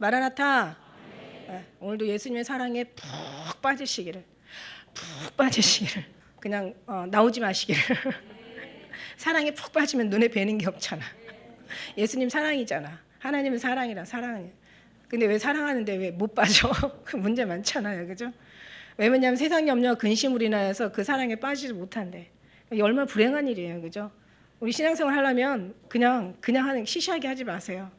마라나타. 오늘도 예수님의 사랑에 푹 빠지시기를, 그냥 나오지 마시기를. 사랑에 푹 빠지면 눈에 뵈는 게 없잖아. 예수님 사랑이잖아. 하나님은 사랑이라 사랑해. 근데 왜 사랑하는데 왜 못 빠져? 그 문제 많잖아요, 그죠? 왜냐하면 세상 염려, 근심으로 인하여서 그 사랑에 빠지지 못한대. 얼마나 불행한 일이에요, 그죠? 우리 신앙생활 하려면 그냥 하는 시시하게 하지 마세요.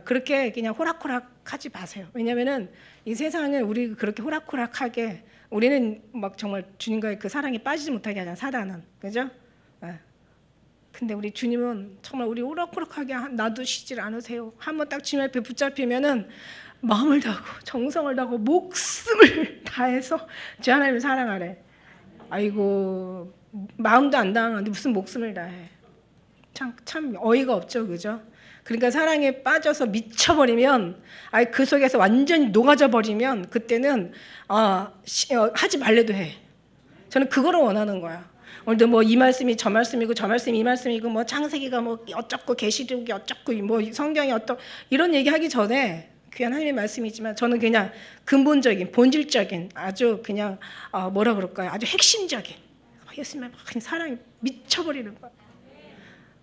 그렇게 그냥 호락호락하지 마세요. 왜냐하면은 이 세상은 우리 그렇게 호락호락하게 우리는 막 정말 주님과의 그 사랑에 빠지지 못하게 하잖아, 사단은, 그죠? 근데 우리 주님은 정말 우리 호락호락하게 놔두시질 않으세요. 한번 딱 주님 앞에 붙잡히면은 마음을 다하고 정성을 다하고 목숨을 다해서 주 하나님을 사랑하래. 아이고, 마음도 안 다하는데 무슨 목숨을 다해. 참 어이가 없죠, 그죠? 그러니까 사랑에 빠져서 미쳐버리면, 그 속에서 완전히 녹아져 버리면 그때는 하지 말래도 해. 저는 그거를 원하는 거야. 오늘도 뭐 이 말씀이 저 말씀이고 저 말씀이 이 말씀이고 뭐 창세기가 뭐 어쩌고 계시록이 어쩌고 뭐 성경이 이런 얘기하기 전에 귀한 하나님의 말씀이지만 저는 그냥 근본적인 본질적인 아주 그냥 뭐라 그럴까요? 아주 핵심적인 예수님의 막 사랑이 미쳐버리는 거야.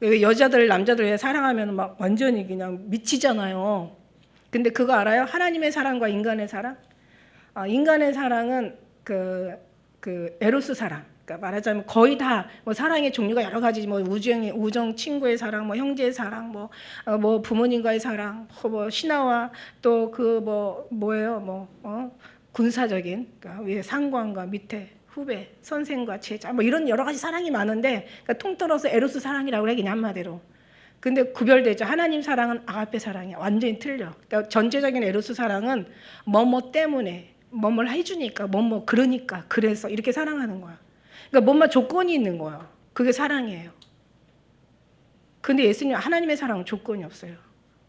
왜 여자들 남자들 왜 사랑하면 막 완전히 그냥 미치잖아요. 근데 그거 알아요? 하나님의 사랑과 인간의 사랑? 인간의 사랑은 그 에로스 사랑. 그러니까 말하자면 거의 다 뭐 사랑의 종류가 여러 가지, 뭐 우정, 친구의 사랑, 뭐 형제의 사랑, 뭐 부모님과의 사랑, 뭐 신하와 또 그 뭐예요, 군사적인, 그러니까 위에 상관과 밑에 후배, 선생과 제자, 뭐 이런 여러 가지 사랑이 많은데, 그러니까 통틀어서 에로스 사랑이라고 그래 그냥 한마디로. 근데 구별되죠. 하나님 사랑은 아가페 사랑이야. 완전히 틀려. 그러니까 전체적인 에로스 사랑은 뭐뭐 때문에, 뭐뭘 해주니까, 그러니까, 그래서 이렇게 사랑하는 거야. 그러니까 뭔가 조건이 있는 거예요. 그게 사랑이에요. 근데 예수님 하나님의 사랑은 조건이 없어요.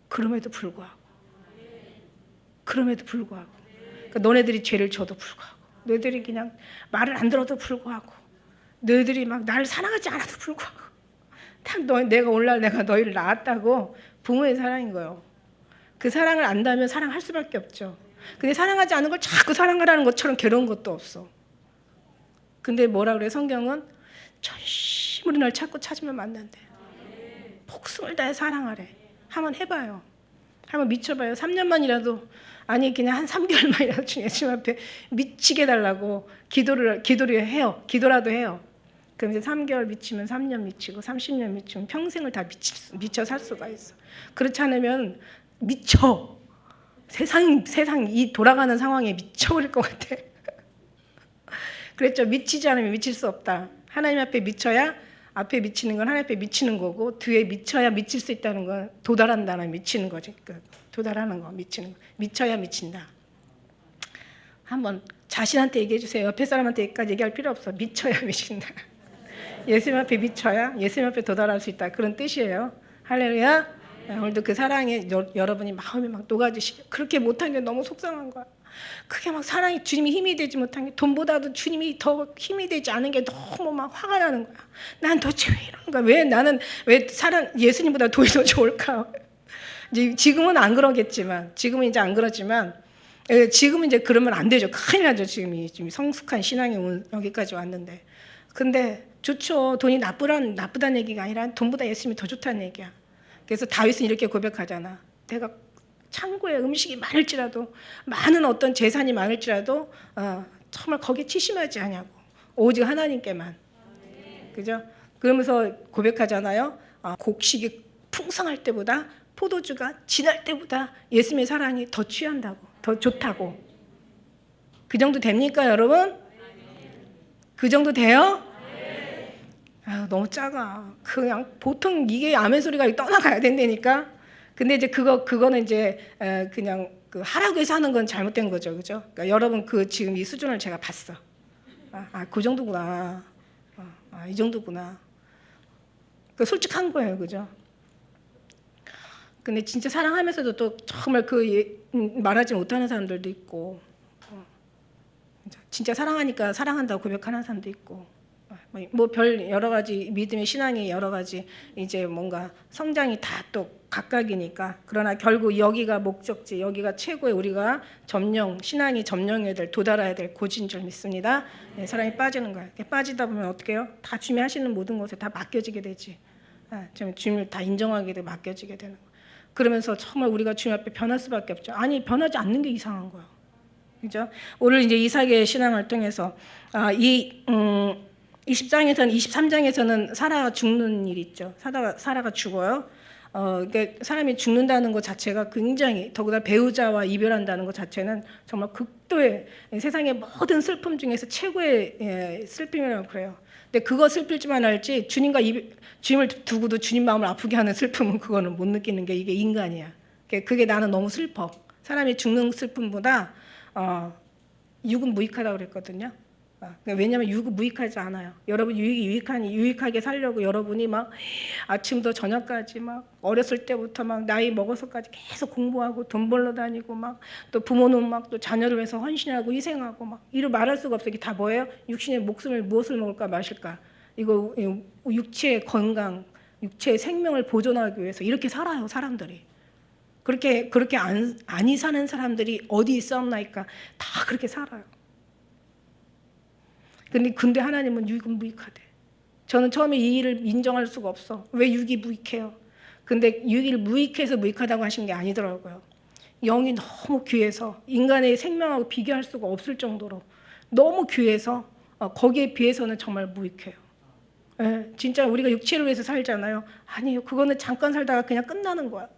그럼에도 불구하고 그러니까 너네들이 죄를 져도 불구하고, 너희들이 그냥 말을 안 들어도 불구하고, 너희들이 막 나를 사랑하지 않아도 불구하고, 내가 오늘날 내가 너희를 낳았다고. 부모의 사랑인 거예요. 그 사랑을 안다면 사랑할 수밖에 없죠. 근데 사랑하지 않은 걸 자꾸 사랑하라는 것처럼 괴로운 것도 없어. 근데 뭐라 그래? 성경은 전심으로 날 찾고 찾으면 만난대. 목숨을 다해 사랑하래. 한번 해봐요. 한번 미쳐봐요. 3년만이라도, 아니 그냥 한 3개월만이라도 예수님 앞에 미치게 해달라고 기도를 해요. 기도라도 해요. 그럼 이제 3개월 미치면 3년 미치고 30년 미치면 평생을 다 미쳐 살 수가 있어. 그렇지 않으면 미쳐. 세상 이 돌아가는 상황에 미쳐버릴 것 같아. 그랬죠. 미치지 않으면 미칠 수 없다. 하나님 앞에 미쳐야, 앞에 미치는 건 하나님 앞에 미치는 거고, 뒤에 미쳐야 미칠 수 있다는 건 도달한다는 미치는 거지. 도달하는 거, 미치는 거. 미쳐야 미친다. 한번 자신한테 얘기해 주세요. 옆에 사람한테까지 얘기할 필요 없어. 미쳐야 미친다. 예수님 앞에 미쳐야 예수님 앞에 도달할 수 있다. 그런 뜻이에요. 할렐루야. 오늘도 그 사랑에 여러분이 마음이 막 녹아지시게. 그렇게 못한 게 너무 속상한 거야. 그게 막 사랑이 주님이 힘이 되지 못한 게, 돈보다도 주님이 더 힘이 되지 않은 게 너무 막 화가 나는 거야. 난 도대체 왜 이런가? 왜 나는 예수님보다 돈이 더 좋을까? 지금은 안 그러겠지만, 지금은 이제 안 그렇지만, 지금은 이제 그러면 안 되죠. 큰일 나죠. 지금 성숙한 신앙이 여기까지 왔는데. 근데 좋죠. 돈이 나쁘다는 얘기가 아니라 돈보다 예수님이 더 좋다는 얘기야. 그래서 다윗은 이렇게 고백하잖아. 내가 창고에 음식이 많을지라도, 많은 어떤 재산이 많을지라도 정말 거기에 치심하지 않냐고. 오직 하나님께만. 그죠? 그러면서 고백하잖아요. 곡식이 풍성할 때보다, 포도주가 진할 때보다 예수님의 사랑이 더 취한다고, 더 좋다고. 그 정도 됩니까, 여러분? 그 정도 돼요? 너무 작아. 그냥 보통 이게 아멘 소리가 떠나가야 된다니까. 근데 이제 그거는 이제 그냥 하라고 해서 하는 건 잘못된 거죠, 그죠? 그러니까 여러분 지금 이 수준을 제가 봤어. 그 정도구나. 이 정도구나. 솔직한 거예요, 그죠? 근데 진짜 사랑하면서도 또 정말 말하지 못하는 사람들도 있고, 진짜 사랑하니까 사랑한다고 고백하는 사람도 있고, 뭐 별 여러 가지 믿음의 신앙의 여러 가지 이제 뭔가 성장이 다 또 각각이니까. 그러나 결국 여기가 목적지, 여기가 최고의 우리가 점령, 신앙이 점령해야 될, 도달해야 될 고지인 줄 믿습니다. 네, 사람이 빠지는 거야. 빠지다 보면 어떻게 해요? 다 주님이 하시는 모든 것에 다 맡겨지게 되지. 주님을 다 인정하게 되고 맡겨지게 되는 거야. 그러면서 정말 우리가 주님 앞에 변할 수밖에 없죠. 아니, 변하지 않는 게 이상한 거야. 그죠? 오늘 이제 이삭의 신앙을 통해서 이 20장에서는 23장에서는 사라가 죽는 일이 있죠. 사라가 죽어요. 그러니까 사람이 죽는다는 것 자체가 굉장히, 더구나 배우자와 이별한다는 것 자체는 정말 극도의 세상의 모든 슬픔 중에서 최고의 슬픔이라고 그래요. 근데 그거 슬플지만 알지 주님을 두고도 주님 마음을 아프게 하는 슬픔은 그거는 못 느끼는 게 이게 인간이야. 그게 나는 너무 슬퍼. 사람이 죽는 슬픔보다 육은 무익하다고 그랬거든요. 왜냐하면 육은 무익하지 않아요. 여러분 유익하게 살려고 여러분이 막 아침부터 저녁까지 막 어렸을 때부터 막 나이 먹어서까지 계속 공부하고 돈 벌러 다니고 막 또 부모는 막 또 자녀를 위해서 헌신하고 희생하고 막 이루 말할 수가 없어. 이게 다 뭐예요? 육신의 목숨을 무엇을 먹을까 마실까? 이거 육체의 건강, 육체의 생명을 보존하기 위해서 이렇게 살아요, 사람들이. 그렇게 아니 사는 사람들이 어디 있었나이까 다 그렇게 살아요. 근데 하나님은 육은 무익하대. 저는 처음에 이 일을 인정할 수가 없어. 왜 육이 무익해요? 근데 육이 무익해서 무익하다고 하신 게 아니더라고요. 영이 너무 귀해서 인간의 생명하고 비교할 수가 없을 정도로 너무 귀해서 거기에 비해서는 정말 무익해요. 예, 진짜 우리가 육체를 위해서 살잖아요. 아니요, 그거는 잠깐 살다가 그냥 끝나는 거야.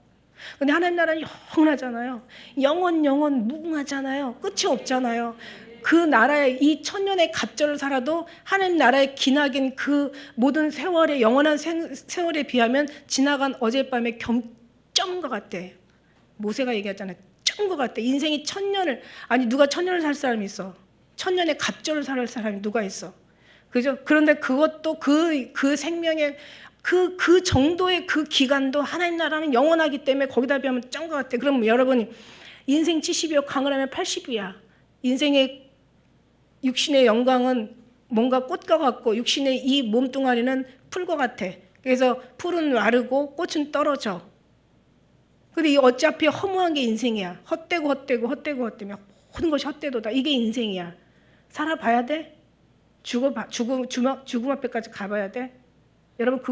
근데 하나님 나라는 영원하잖아요. 영원 무궁하잖아요. 끝이 없잖아요. 그 나라의 이 천년의 갑절을 살아도 하나님 나라의 기나긴 그 모든 세월의 영원한 세월에 비하면 지나간 어젯밤의 경점인 것 같대. 모세가 얘기하잖아요. 점 것 같대. 인생이 천년을, 아니 누가 천년을 살 사람이 있어? 천년의 갑절을 살 사람이 누가 있어? 그죠? 그런데 그것도 그 생명의 그 정도의 그 기간도 하나님 나라는 영원하기 때문에 거기다 비하면 짠 것 같아. 그럼 여러분이 인생 70이요 강을 하면 80이야. 인생의 육신의 영광은 뭔가 꽃과 같고 육신의 이 몸뚱아리는 풀과 같아. 그래서 풀은 마르고 꽃은 떨어져. 근데 어차피 허무한 게 인생이야. 헛되고 모든 것이 헛되도다. 이게 인생이야. 살아봐야 돼? 죽음 앞에까지 가봐야 돼? 여러분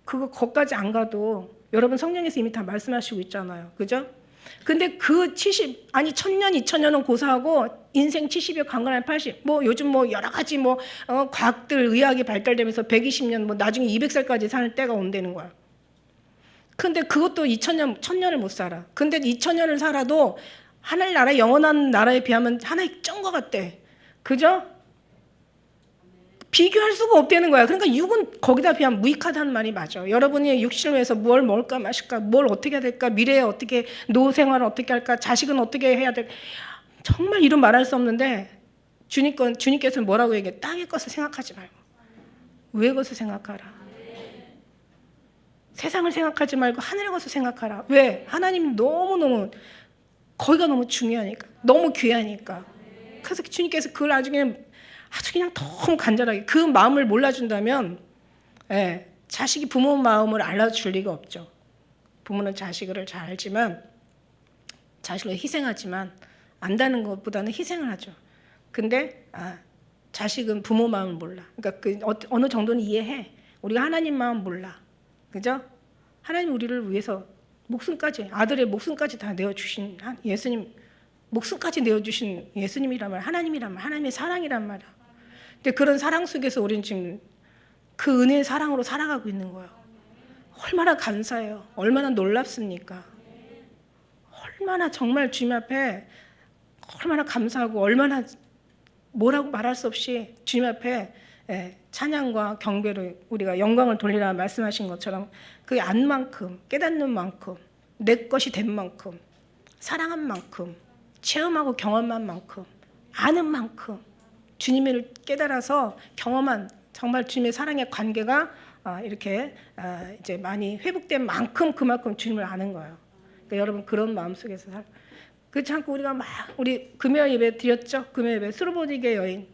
거기까지 안 가도 여러분 성령에서 이미 다 말씀하시고 있잖아요. 그죠? 근데 그 1000년, 2000년은 고사하고 인생 70여 강건한 80. 뭐 요즘 뭐 여러 가지 과학들 의학이 발달되면서 120년 뭐 나중에 200살까지 사는 때가 온다는 거야. 근데 그것도 1000년을 못 살아. 근데 2000년을 살아도 하늘나라 영원한 나라에 비하면 하나의 쩐 것 같대. 그죠? 비교할 수가 없다는 거야. 그러니까 육은 거기다 비하면 무익하다는 말이 맞아. 여러분이 육신을 위해서 뭘 먹을까 마실까, 뭘 어떻게 해야 될까, 미래에 어떻게 노후 생활을 어떻게 할까, 자식은 어떻게 해야 될까, 정말 이런 말할 수 없는데 주님께서는 뭐라고 얘기해? 땅의 것을 생각하지 말고 위의 것을 생각하라. 세상을 생각하지 말고 하늘의 것을 생각하라. 왜? 하나님이 너무너무 거기가 너무 중요하니까, 너무 귀하니까. 그래서 주님께서 그걸 아주 그냥 너무 간절하게 그 마음을 몰라준다면, 자식이 부모 마음을 알아줄 리가 없죠. 부모는 자식을 잘 알지만, 자식을 희생하지만 안다는 것보다는 희생을 하죠. 근데 자식은 부모 마음을 몰라. 그러니까 어느 정도는 이해해. 우리가 하나님 마음 몰라. 그죠? 하나님 우리를 위해서 목숨까지, 아들의 목숨까지 다 내어주신 예수님, 목숨까지 내어주신 예수님이란 말, 하나님이란 말, 하나님의 사랑이란 말이야. 근데 그런 사랑 속에서 우리는 지금 그 은혜의 사랑으로 살아가고 있는 거예요. 얼마나 감사해요. 얼마나 놀랍습니까? 얼마나 정말 주님 앞에 얼마나 감사하고 얼마나 뭐라고 말할 수 없이 주님 앞에 찬양과 경배를 우리가 영광을 돌리라 말씀하신 것처럼 그 안만큼 깨닫는 만큼 내 것이 된 만큼 사랑한 만큼 체험하고 경험한 만큼 아는 만큼 주님을 깨달아서 경험한 정말 주님의 사랑의 관계가 이렇게 이제 많이 회복된 만큼 그만큼 주님을 아는 거예요. 그러니까 여러분 그런 마음 속에서 그렇지 않고 우리가 막 우리 금요 예배 드렸죠. 금요 예배 스로보니게 여인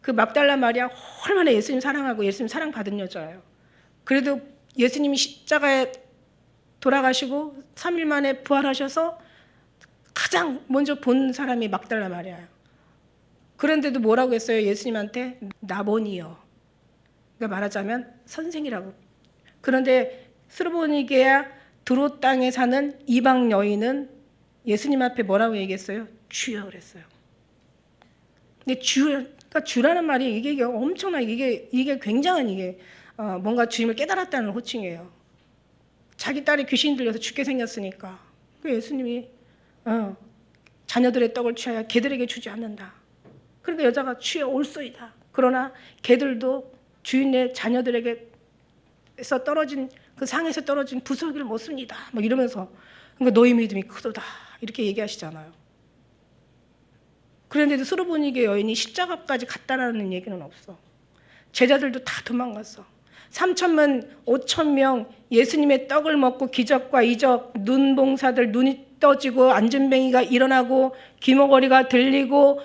그 막달라 마리아 얼마나 예수님 사랑하고 예수님 사랑받은 여자예요. 그래도 예수님이 십자가에 돌아가시고 3일 만에 부활하셔서 가장 먼저 본 사람이 막달라 마리아예요. 그런데도 뭐라고 했어요? 예수님한테 나보니요. 그러니까 말하자면 선생이라고. 그런데 스로보니게야 드롯 땅에 사는 이방 여인은 예수님 앞에 뭐라고 얘기했어요? 주여 그랬어요. 근데 그러니까 주라는 말이 이게 엄청나 이게 굉장한 이게 뭔가 주님을 깨달았다는 호칭이에요. 자기 딸이 귀신 들려서 죽게 생겼으니까 그 예수님이 자녀들의 떡을 취하여 개들에게 주지 않는다. 그러니까 여자가 주여 올소이다. 그러나 개들도 주인의 자녀들에게서 떨어진 그 상에서 떨어진 부스러기를 못 씁니다. 막 이러면서 그러니까 너희 믿음이 크도다 이렇게 얘기하시잖아요. 그런데도 스로보니게 여인이 십자가까지 갔다라는 얘기는 없어. 제자들도 다 도망갔어. 3천만 5천 명 예수님의 떡을 먹고 기적과 이적, 눈봉사들 눈이 떠지고 안전뱅이가 일어나고 귀머거리가 들리고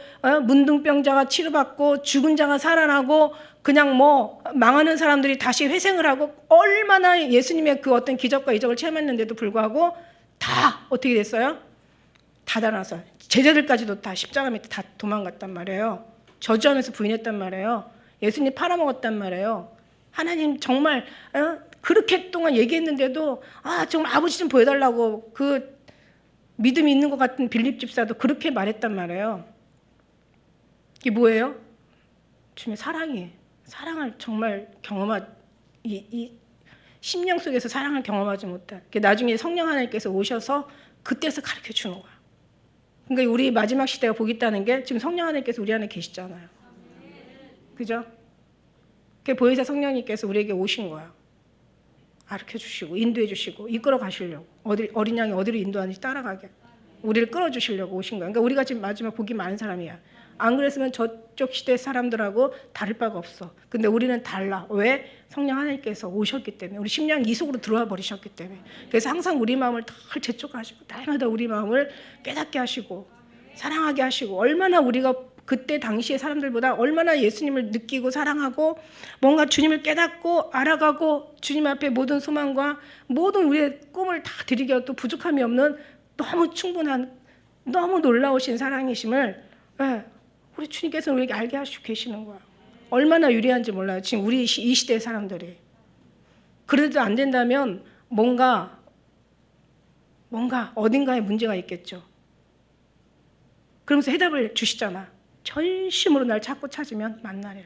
문둥병자가 치료받고 죽은 자가 살아나고 그냥 뭐 망하는 사람들이 다시 회생을 하고 얼마나 예수님의 그 어떤 기적과 이적을 체험했는데도 불구하고 다 어떻게 됐어요? 다 달아서 제자들까지도 다 십자가 밑에 다 도망갔단 말이에요. 저주하면서 부인했단 말이에요. 예수님 팔아먹었단 말이에요. 하나님 정말 그렇게 동안 얘기했는데도 정말 아버지 좀 보여달라고 그 믿음이 있는 것 같은 빌립 집사도 그렇게 말했단 말이에요. 이게 뭐예요? 주님의 사랑이에요. 사랑을 정말 이 심령 속에서 사랑을 경험하지 못한. 나중에 성령 하나님께서 오셔서 그때서 가르쳐 주는 거야. 그러니까 우리 마지막 시대가 복이 있다는 게 지금 성령 하나님께서 우리 안에 계시잖아요. 그죠? 그 보혜사 성령님께서 우리에게 오신 거야. 가르쳐 주시고 인도해 주시고 이끌어 가시려고 어린 양이 어디로 인도하는지 따라가게 우리를 끌어 주시려고 오신 거야. 그러니까 우리가 지금 마지막 복이 많은 사람이야. 안 그랬으면 저쪽 시대 사람들하고 다를 바가 없어. 근데 우리는 달라. 왜? 성령 하나님께서 오셨기 때문에 우리 심령 이속으로 들어와 버리셨기 때문에. 그래서 항상 우리 마음을 덜 재촉하시고 날마다 우리 마음을 깨닫게 하시고 사랑하게 하시고 얼마나 우리가 그때 당시의 사람들보다 얼마나 예수님을 느끼고 사랑하고 뭔가 주님을 깨닫고 알아가고 주님 앞에 모든 소망과 모든 우리의 꿈을 다 드리게 또 부족함이 없는 너무 충분한 너무 놀라우신 사랑이심을 우리 주님께서 우리에게 알게 하시고 계시는 거야. 얼마나 유리한지 몰라요. 지금 우리 이 시대의 사람들이. 그래도 안 된다면 뭔가 어딘가에 문제가 있겠죠. 그러면서 해답을 주시잖아. 전심으로 날 찾고 찾으면 만나리라.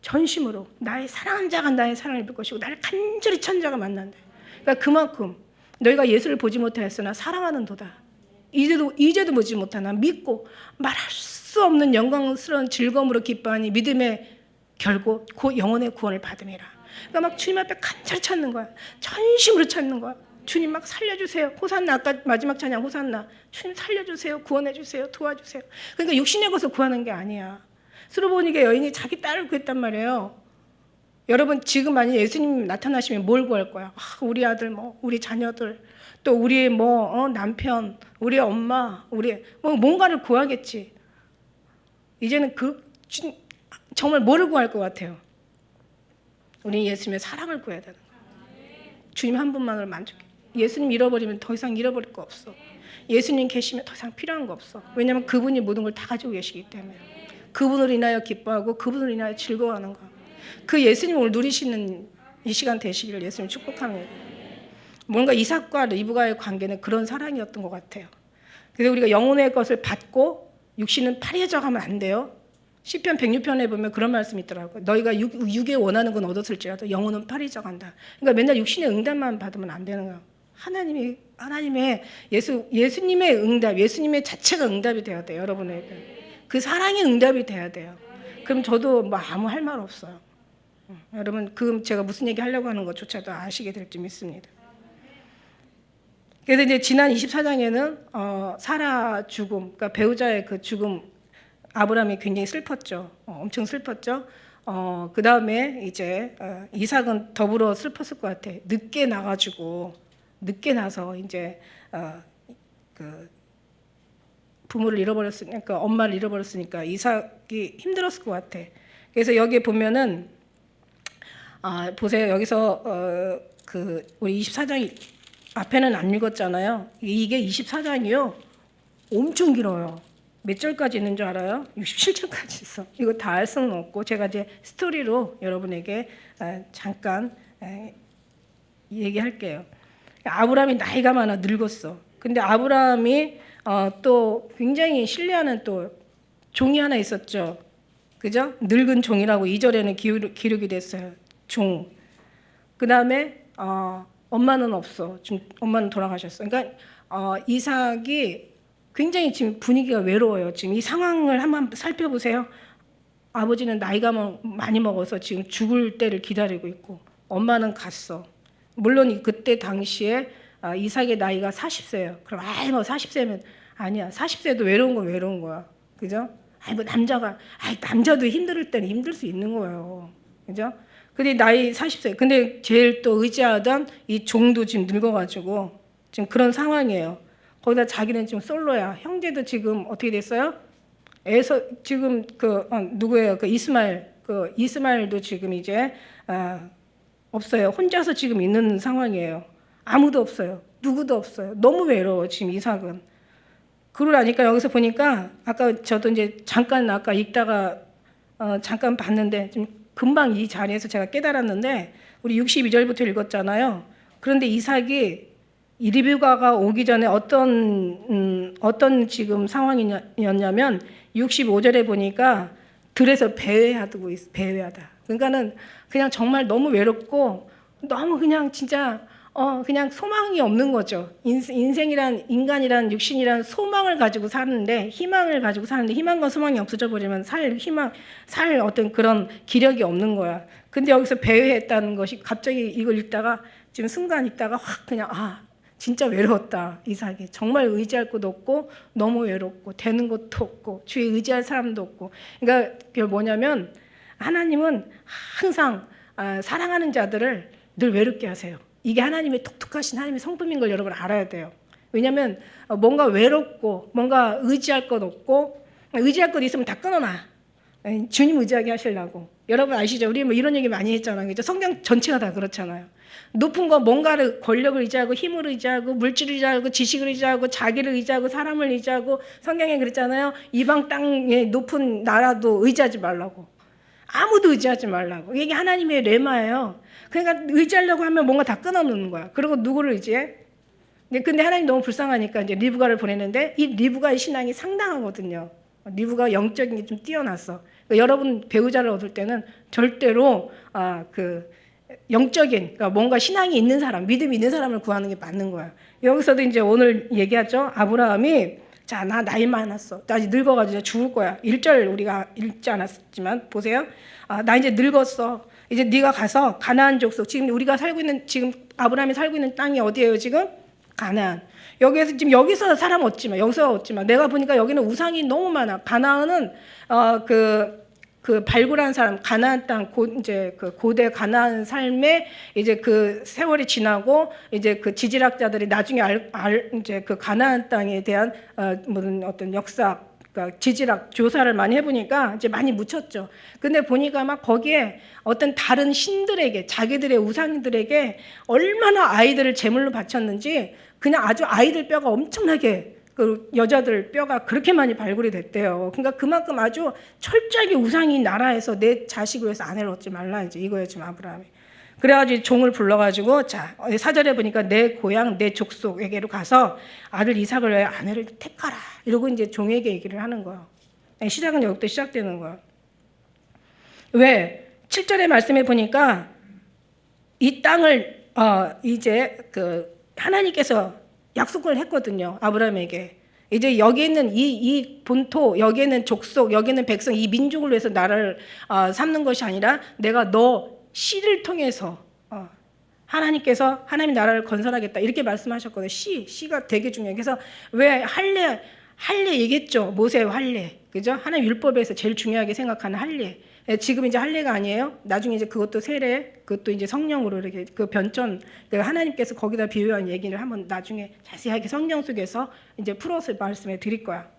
전심으로 나의 사랑한 자가 나의 사랑을 입을 것이고 나를 간절히 찾는 자가 만난다. 그러니까 그만큼 너희가 예수를 보지 못하였으나 사랑하는 도다. 이제도 보지 못하나 믿고 말할 수 없는 영광스러운 즐거움으로 기뻐하니 믿음의 결국 곧 영혼의 구원을 받음이라. 그러니까 막 주님 앞에 간절히 찾는 거야. 전심으로 찾는 거야. 주님 막 살려주세요. 호산나 아까 마지막 찬양 호산나. 주님 살려주세요. 구원해주세요. 도와주세요. 그러니까 육신의 것을 구하는 게 아니야. 스로보니게 여인이 자기 딸을 구했단 말이에요. 여러분 지금 만약 예수님 나타나시면 뭘 구할 거야? 우리 아들 우리 자녀들 또 우리 남편 우리 엄마 우리 뭔가를 구하겠지. 이제는 정말 뭐를 구할 것 같아요? 우리 예수님의 사랑을 구해야 되는 거야. 주님 한 분만으로 만족해. 예수님 잃어버리면 더 이상 잃어버릴 거 없어. 예수님 계시면 더 이상 필요한 거 없어. 왜냐하면 그분이 모든 걸 다 가지고 계시기 때문에. 그분을 인하여 기뻐하고 그분을 인하여 즐거워하는 거. 그 예수님 오늘 누리시는 이 시간 되시기를 예수님 축복합니다. 뭔가 이삭과 리브가의 관계는 그런 사랑이었던 것 같아요. 그래서 우리가 영혼의 것을 받고 육신은 파리해져 가면 안 돼요. 시편 106편에 보면 그런 말씀이 있더라고요. 너희가 육에 원하는 건 얻었을지라도 영혼은 파리해져 간다. 그러니까 맨날 육신의 응답만 받으면 안 되는 거예요. 하나님의 예수님의 응답, 예수님의 자체가 응답이 돼야 돼요. 여러분에게 그 사랑이 응답이 돼야 돼요. 그럼 저도 아무 할 말 없어요. 여러분 그 제가 무슨 얘기 하려고 하는 것조차도 아시게 될 줄 믿습니다. 그래서 이제 지난 24장에는 사라 죽음, 그러니까 배우자의 그 죽음, 아브라함이 굉장히 슬펐죠. 엄청 슬펐죠. 그 다음에 이제 이삭은 더불어 슬펐을 것 같아. 늦게 나서 이제 부모를 잃어버렸으니까, 엄마를 잃어버렸으니까 이삭이 힘들었을 것 같아. 그래서 여기에 보면은 보세요. 여기서 그 우리 24장 앞에는 안 읽었잖아요. 이게 24장이요. 엄청 길어요. 몇 절까지 있는 줄 알아요? 67절까지 있어. 이거 다 알 수는 없고 제가 이제 스토리로 여러분에게 잠깐 얘기할게요. 아브라함이 나이가 많아 늙었어. 근데 아브라함이 또 굉장히 신뢰하는 또 종이 하나 있었죠. 그죠? 늙은 종이라고 2절에는 기록이 됐어요. 종. 그 다음에 엄마는 없어. 지금 엄마는 돌아가셨어. 그러니까 이삭이 굉장히 지금 분위기가 외로워요. 지금 이 상황을 한번 살펴보세요. 아버지는 나이가 많이 먹어서 지금 죽을 때를 기다리고 있고 엄마는 갔어. 물론 그때 당시에 이삭의 나이가 40세예요. 그럼 뭐 40세면 아니야. 40세도 외로운 건 외로운 거야. 그죠? 뭐 남자도 힘들 때는 힘들 수 있는 거예요. 그죠? 근데 나이 40세. 근데 제일 또 의지하던 이 종도 지금 늙어가지고 지금 그런 상황이에요. 거기다 자기는 지금 솔로야. 형제도 지금 어떻게 됐어요? 지금 누구예요? 이스마엘도 지금 이제 없어요. 혼자서 지금 있는 상황이에요. 아무도 없어요. 누구도 없어요. 너무 외로워 지금 이삭은. 그러고 나니까 여기서 보니까 아까 저도 이제 잠깐 아까 읽다가 잠깐 봤는데 좀 금방 이 자리에서 제가 깨달았는데 우리 62절부터 읽었잖아요. 그런데 이삭이 이 리브가가 오기 전에 어떤 지금 상황이었냐면 65절에 보니까 들에서 배회하다. 그러니까는 그냥 정말 너무 외롭고 너무 그냥 진짜 그냥 소망이 없는 거죠. 인간이란 육신이란 소망을 가지고 사는데 희망과 소망이 없어져 버리면 살 어떤 그런 기력이 없는 거야. 근데 여기서 배회했다는 것이 갑자기 이걸 읽다가 지금 순간 읽다가 확 그냥 진짜 외로웠다. 이삭이 정말 의지할 것도 없고 너무 외롭고 되는 것도 없고 주에 의지할 사람도 없고. 그러니까 그게 뭐냐면 하나님은 항상 사랑하는 자들을 늘 외롭게 하세요. 이게 하나님의 독특하신 하나님의 성품인 걸 여러분 알아야 돼요. 왜냐하면 뭔가 외롭고 뭔가 의지할 것 없고 의지할 것 있으면 다 끊어놔. 주님 의지하게 하시려고. 여러분 아시죠? 우리 뭐 이런 얘기 많이 했잖아요. 그죠? 성경 전체가 다 그렇잖아요. 높은 거 뭔가를 권력을 의지하고 힘을 의지하고 물질을 의지하고 지식을 의지하고 자기를 의지하고 사람을 의지하고 성경에 그랬잖아요. 이방 땅의 높은 나라도 의지하지 말라고. 아무도 의지하지 말라고. 이게 하나님의 레마예요. 그러니까 의지하려고 하면 뭔가 다 끊어놓는 거야. 그리고 누구를 의지해? 근데 하나님 너무 불쌍하니까 이제 리브가를 보내는데 이 리브가의 신앙이 상당하거든요. 리브가 영적인 게 좀 뛰어났어. 그러니까 여러분 배우자를 얻을 때는 절대로 영적인 그러니까 뭔가 신앙이 있는 사람, 믿음이 있는 사람을 구하는 게 맞는 거야. 여기서도 이제 오늘 얘기하죠. 아브라함이 나 나이 많았어. 나 이제 늙어가지고 죽을 거야. 1절 우리가 읽지 않았지만 보세요. 나 이제 늙었어. 이제 네가 가서 가나안 족속 지금 우리가 살고 있는 지금 아브라함이 살고 있는 땅이 어디예요 지금? 가나안. 여기서 사람 얻지 마. 여기서 얻지 마. 내가 보니까 여기는 우상이 너무 많아. 가나안은 그 발굴한 사람 가나안 땅 이제 그 고대 가나안 삶에 이제 그 세월이 지나고 이제 그 지질학자들이 나중에 이제 그 가나안 땅에 대한 무슨 어떤 역사 그러니까 지질학 조사를 많이 해보니까 이제 많이 묻혔죠. 근데 보니까 막 거기에 어떤 다른 신들에게 자기들의 우상들에게 얼마나 아이들을 제물로 바쳤는지 그냥 아주 아이들 뼈가 엄청나게 그 여자들 뼈가 그렇게 많이 발굴이 됐대요. 그러니까 그만큼 아주 철저하게 우상이 나라에서 내 자식을 위해서 아내를 얻지 말라 이제 이거예요 지금 아브라함이. 그래가지고 종을 불러가지고 4절에 보니까 내 고향 내 족속에게로 가서 아들 이삭을 위해 아내를 택하라 이러고 이제 종에게 얘기를 하는 거예요. 시작은 여기부터 시작되는 거예요. 왜? 7절의 말씀에 보니까 이 땅을 이제 그 하나님께서 약속을 했거든요. 아브라함에게. 이제 여기 있는 이 본토, 여기 있는 족속, 여기 있는 백성, 이 민족을 위해서 나라를 삼는 것이 아니라 내가 너 씨를 통해서 하나님께서 하나님 나라를 건설하겠다 이렇게 말씀하셨거든요. 씨가 되게 중요해요. 그래서 왜 할례 얘기했죠. 모세의 할례, 그죠? 하나님 율법에서 제일 중요하게 생각하는 할례. 지금 이제 할례가 아니에요. 나중에 이제 그것도 세례, 그것도 이제 성령으로 이렇게 그 변전, 하나님께서 거기다 비유한 얘기를 한번 나중에 자세하게 성경 속에서 이제 풀어서 말씀해 드릴 거야.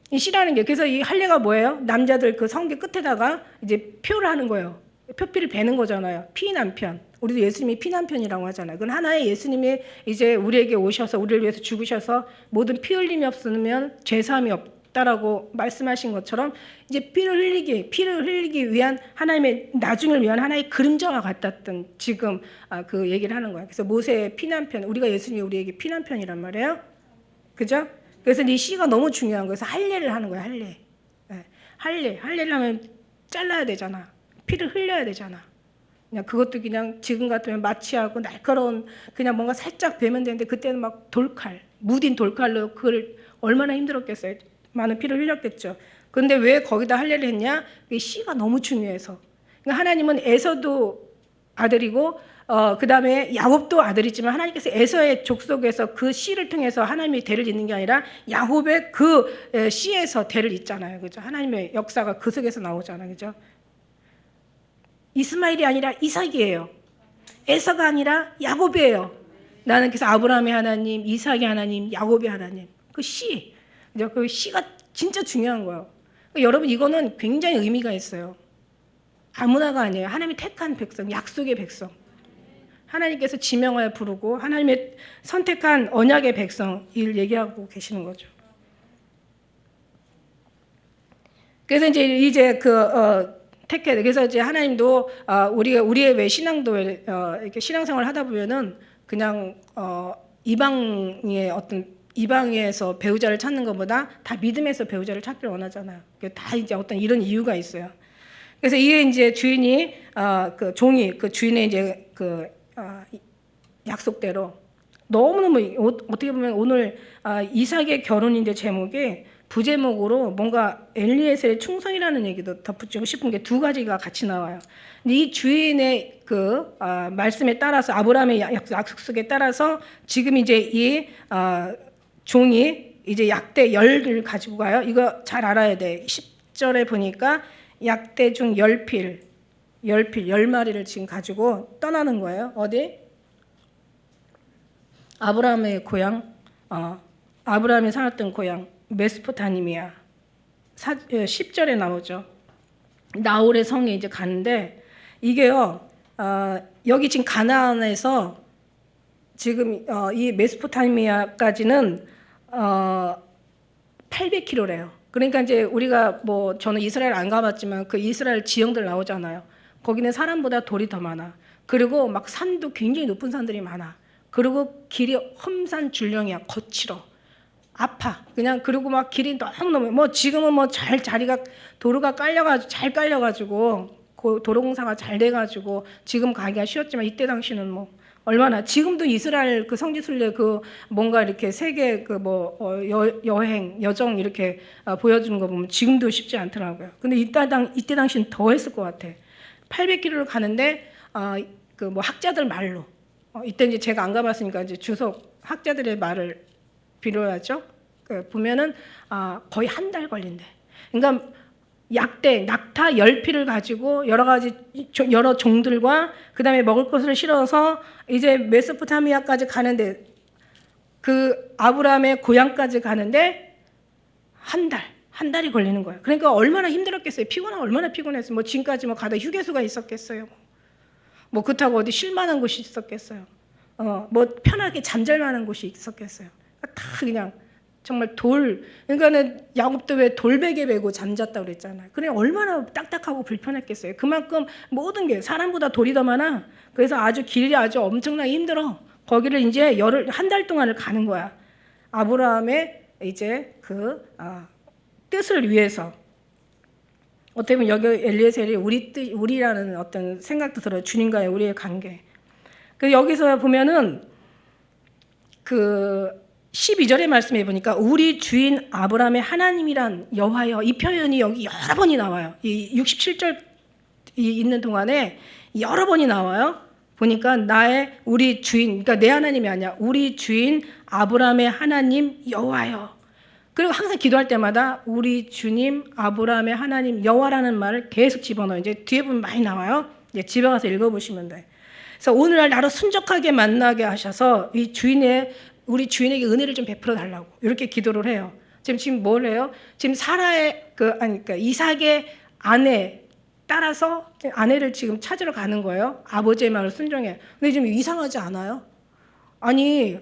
이 씨라는 게, 그래서 이 할례가 뭐예요? 남자들 그 성기 끝에다가 이제 표를 하는 거예요. 표피를 베는 거잖아요. 피난편. 우리도 예수님이 피난편이라고 하잖아요. 그건 하나의 예수님이 이제 우리에게 오셔서 우리를 위해서 죽으셔서 모든 피 흘림이 없으면 죄사함이 없다라고 말씀하신 것처럼 이제 피를 흘리기 위한 하나님의 나중을 위한 하나의 그림자와 같았던 지금 그 얘기를 하는 거예요. 그래서 모세의 피난편, 우리가 예수님이 우리에게 피난편이란 말이에요. 그죠? 그래서 이 씨가 너무 중요한 거예요. 그래서 할례를 하는 거예요. 할례. 네. 할례를 하면 잘라야 되잖아. 피를 흘려야 되잖아. 그냥 그것도 그냥 지금 같으면 마취하고 날카로운 그냥 뭔가 살짝 베면 되는데 그때는 막 돌칼, 무딘 돌칼로 그걸 얼마나 힘들었겠어요. 많은 피를 흘렸겠죠. 그런데 왜 거기다 할례를 했냐? 이 씨가 너무 중요해서. 그러니까 하나님은 에서도 아들이고 그 다음에 야곱도 아들이지만 하나님께서 에서의 족속에서 그 씨를 통해서 하나님이 대를 잇는 게 아니라 야곱의 그 씨에서 대를 잇잖아요. 그죠? 하나님의 역사가 그 속에서 나오잖아요. 그죠? 이스마엘이 아니라 이삭이에요. 에서가 아니라 야곱이에요. 나는 그래서 아브라함의 하나님, 이삭의 하나님, 야곱의 하나님. 그 씨. 그죠? 그 씨가 진짜 중요한 거예요. 그러니까 여러분 이거는 굉장히 의미가 있어요. 아무나가 아니에요. 하나님이 택한 백성, 약속의 백성. 하나님께서 지명하여 부르고 하나님의 선택한 언약의 백성 일 얘기하고 계시는 거죠. 그래서 이제 택해. 그래서 이제 하나님도 우리의 왜 신앙도 이렇게 신앙생활 하다 보면은 그냥 이방에서 배우자를 찾는 것보다 다 믿음에서 배우자를 찾기를 원하잖아요. 다 이제 어떤 이런 이유가 있어요. 그래서 이게 이제 주인이 그 종이 그 주인의 이제 약속대로 너무너무 어떻게 보면 오늘 이삭의 결혼인데 제목이 부제목으로 뭔가 엘리에셀의 충성이라는 얘기도 덧붙이고 싶은 게 두 가지가 같이 나와요. 근데 이 주인의 말씀에 따라서 아브라함의 약속에 따라서 지금 이제 이 종이 이제 약대 10을 가지고 가요. 이거 잘 알아야 돼. 10절에 보니까 약대 중 10마리를 지금 가지고 떠나는 거예요. 어디? 아브라함의 고향, 아브라함이 살았던 고향 메소포타미아. 10절에 나오죠. 나홀의 성에 이제 가는데 이게요. 여기 지금 가나안에서 지금 이 메소포타미아까지는 800km래요. 그러니까 이제 우리가 저는 이스라엘 안 가봤지만 그 이스라엘 지형들 나오잖아요. 거기는 사람보다 돌이 더 많아. 그리고 막 산도 굉장히 높은 산들이 많아. 그리고 길이 험산줄령이야. 거칠어. 아파. 그냥 그리고 막 길이 너무너무 지금은 자리가 도로가 잘 깔려가지고 도로공사가 잘 돼가지고 지금 가기가 쉬웠지만 이때 당시는 얼마나 지금도 이스라엘 그 성지순례 뭔가 이렇게 세계 여행 여정 이렇게 보여주는 거 보면 지금도 쉽지 않더라고요. 근데 이때 당시는 더 했을 것 같아. 800km를 가는데 학자들 말로 이때 이제 제가 안 가봤으니까 이제 주석 학자들의 말을 빌어야죠. 보면은 거의 한 달 걸린대. 그러니까 낙타 10피를 가지고 여러 종들과 그다음에 먹을 것을 실어서 이제 메소포타미아까지 가는데 그 아브라함의 고향까지 가는데 한 달이 걸리는 거예요. 그러니까 얼마나 힘들었겠어요. 얼마나 피곤했어요. 지금까지 가다 휴게소가 있었겠어요. 그렇다고 어디 쉴만한 곳이 있었겠어요. 편하게 잠잘 만한 곳이 있었겠어요. 다 그냥 정말 그러니까는 야곱도 왜 돌베개 베고 잠잤다고 그랬잖아요. 그래 얼마나 딱딱하고 불편했겠어요. 그만큼 모든 게 사람보다 돌이 더 많아. 그래서 길이 아주 엄청나게 힘들어. 거기를 이제 한 달 동안을 가는 거야. 아브라함의 이제 뜻을 위해서. 어떻게 보면 여기 엘리에셀이 우리라는 어떤 생각도 들어요. 주님과의 우리의 관계. 여기서 보면은 12절의 말씀해 보니까 우리 주인 아브라함의 하나님이란 여호와여, 이 표현이 여기 여러 번이 나와요. 이 67절 있는 동안에 여러 번이 나와요. 보니까 우리 주인, 그러니까 내 하나님이 아니야. 우리 주인 아브라함의 하나님 여호와여. 그리고 항상 기도할 때마다 우리 주님 아브라함의 하나님 여호와라는 말을 계속 집어넣어요. 이제 뒤에 보면 많이 나와요. 이제 집에 가서 읽어보시면 돼. 그래서 오늘날 나를 순적하게 만나게 하셔서 우리 주인에게 은혜를 좀 베풀어 달라고 이렇게 기도를 해요. 지금 뭘 해요? 지금 사라의 그러니까 이삭의 아내 따라서 아내를 지금 찾으러 가는 거예요. 아버지의 말을 순종해. 근데 지금 이상하지 않아요? 아니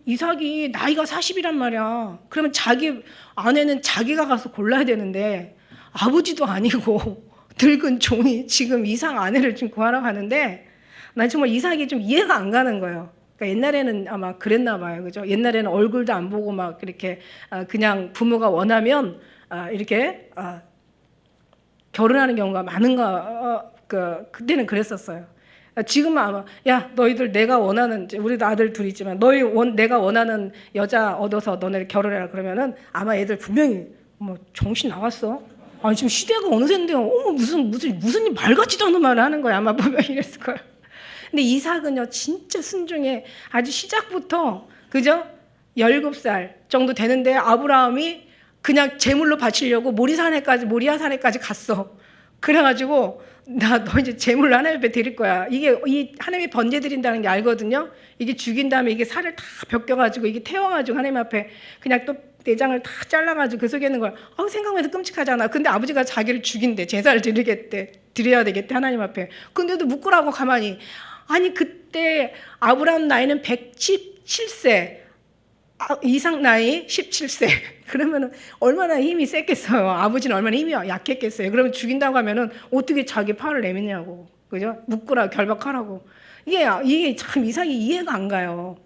이삭이 나이가 40이란 말이야. 그러면 자기 아내는 자기가 가서 골라야 되는데 아버지도 아니고 늙은 종이 지금 이삭 아내를 지금 구하러 가는데 난 정말 이삭이 좀 이해가 안 가는 거예요. 그러니까 옛날에는 아마 그랬나 봐요. 그죠? 옛날에는 얼굴도 안 보고 막 이렇게 그냥 부모가 원하면 이렇게 결혼하는 경우가 많은가 그때는 그랬었어요. 지금은 아마 야 너희들 내가 원하는 우리도 아들 둘 있지만 내가 원하는 여자 얻어서 너네 결혼해라 그러면은 아마 애들 분명히 뭐 정신 나갔어. 아니 지금 시대가 어느 샌데요. 무슨 말 같지도 않은 말을 하는 거야. 아마 보면 이랬을 거야. 근데 이삭은요 진짜 순종해. 아주 시작부터 그죠? 17살 정도 되는데 아브라함이 그냥 제물로 바치려고 모리아 산에까지 갔어. 그래가지고 너 이제 제물로 하나님 앞에 드릴 거야. 이게 이 하나님이 번제 드린다는 게 알거든요. 이게 죽인 다음에 이게 살을 다 벗겨가지고 이게 태워가지고 하나님 앞에 그냥 또 내장을 다 잘라가지고 그 속에 있는 거야. 생각만 해도 끔찍하잖아. 근데 아버지가 자기를 죽인대. 제사를 드려야 되겠대 하나님 앞에. 근데도 묵으라고 가만히. 아니 그때 아브라함 나이는 117세. 이삭 나이 17세. 그러면은 얼마나 힘이 셌겠어요. 아버지는 얼마나 힘이 약했겠어요. 그러면 죽인다고 하면은 어떻게 자기 팔을 내미냐고. 그죠? 묶으라, 결박하라고. 이게 참 이삭이 이해가 안 가요.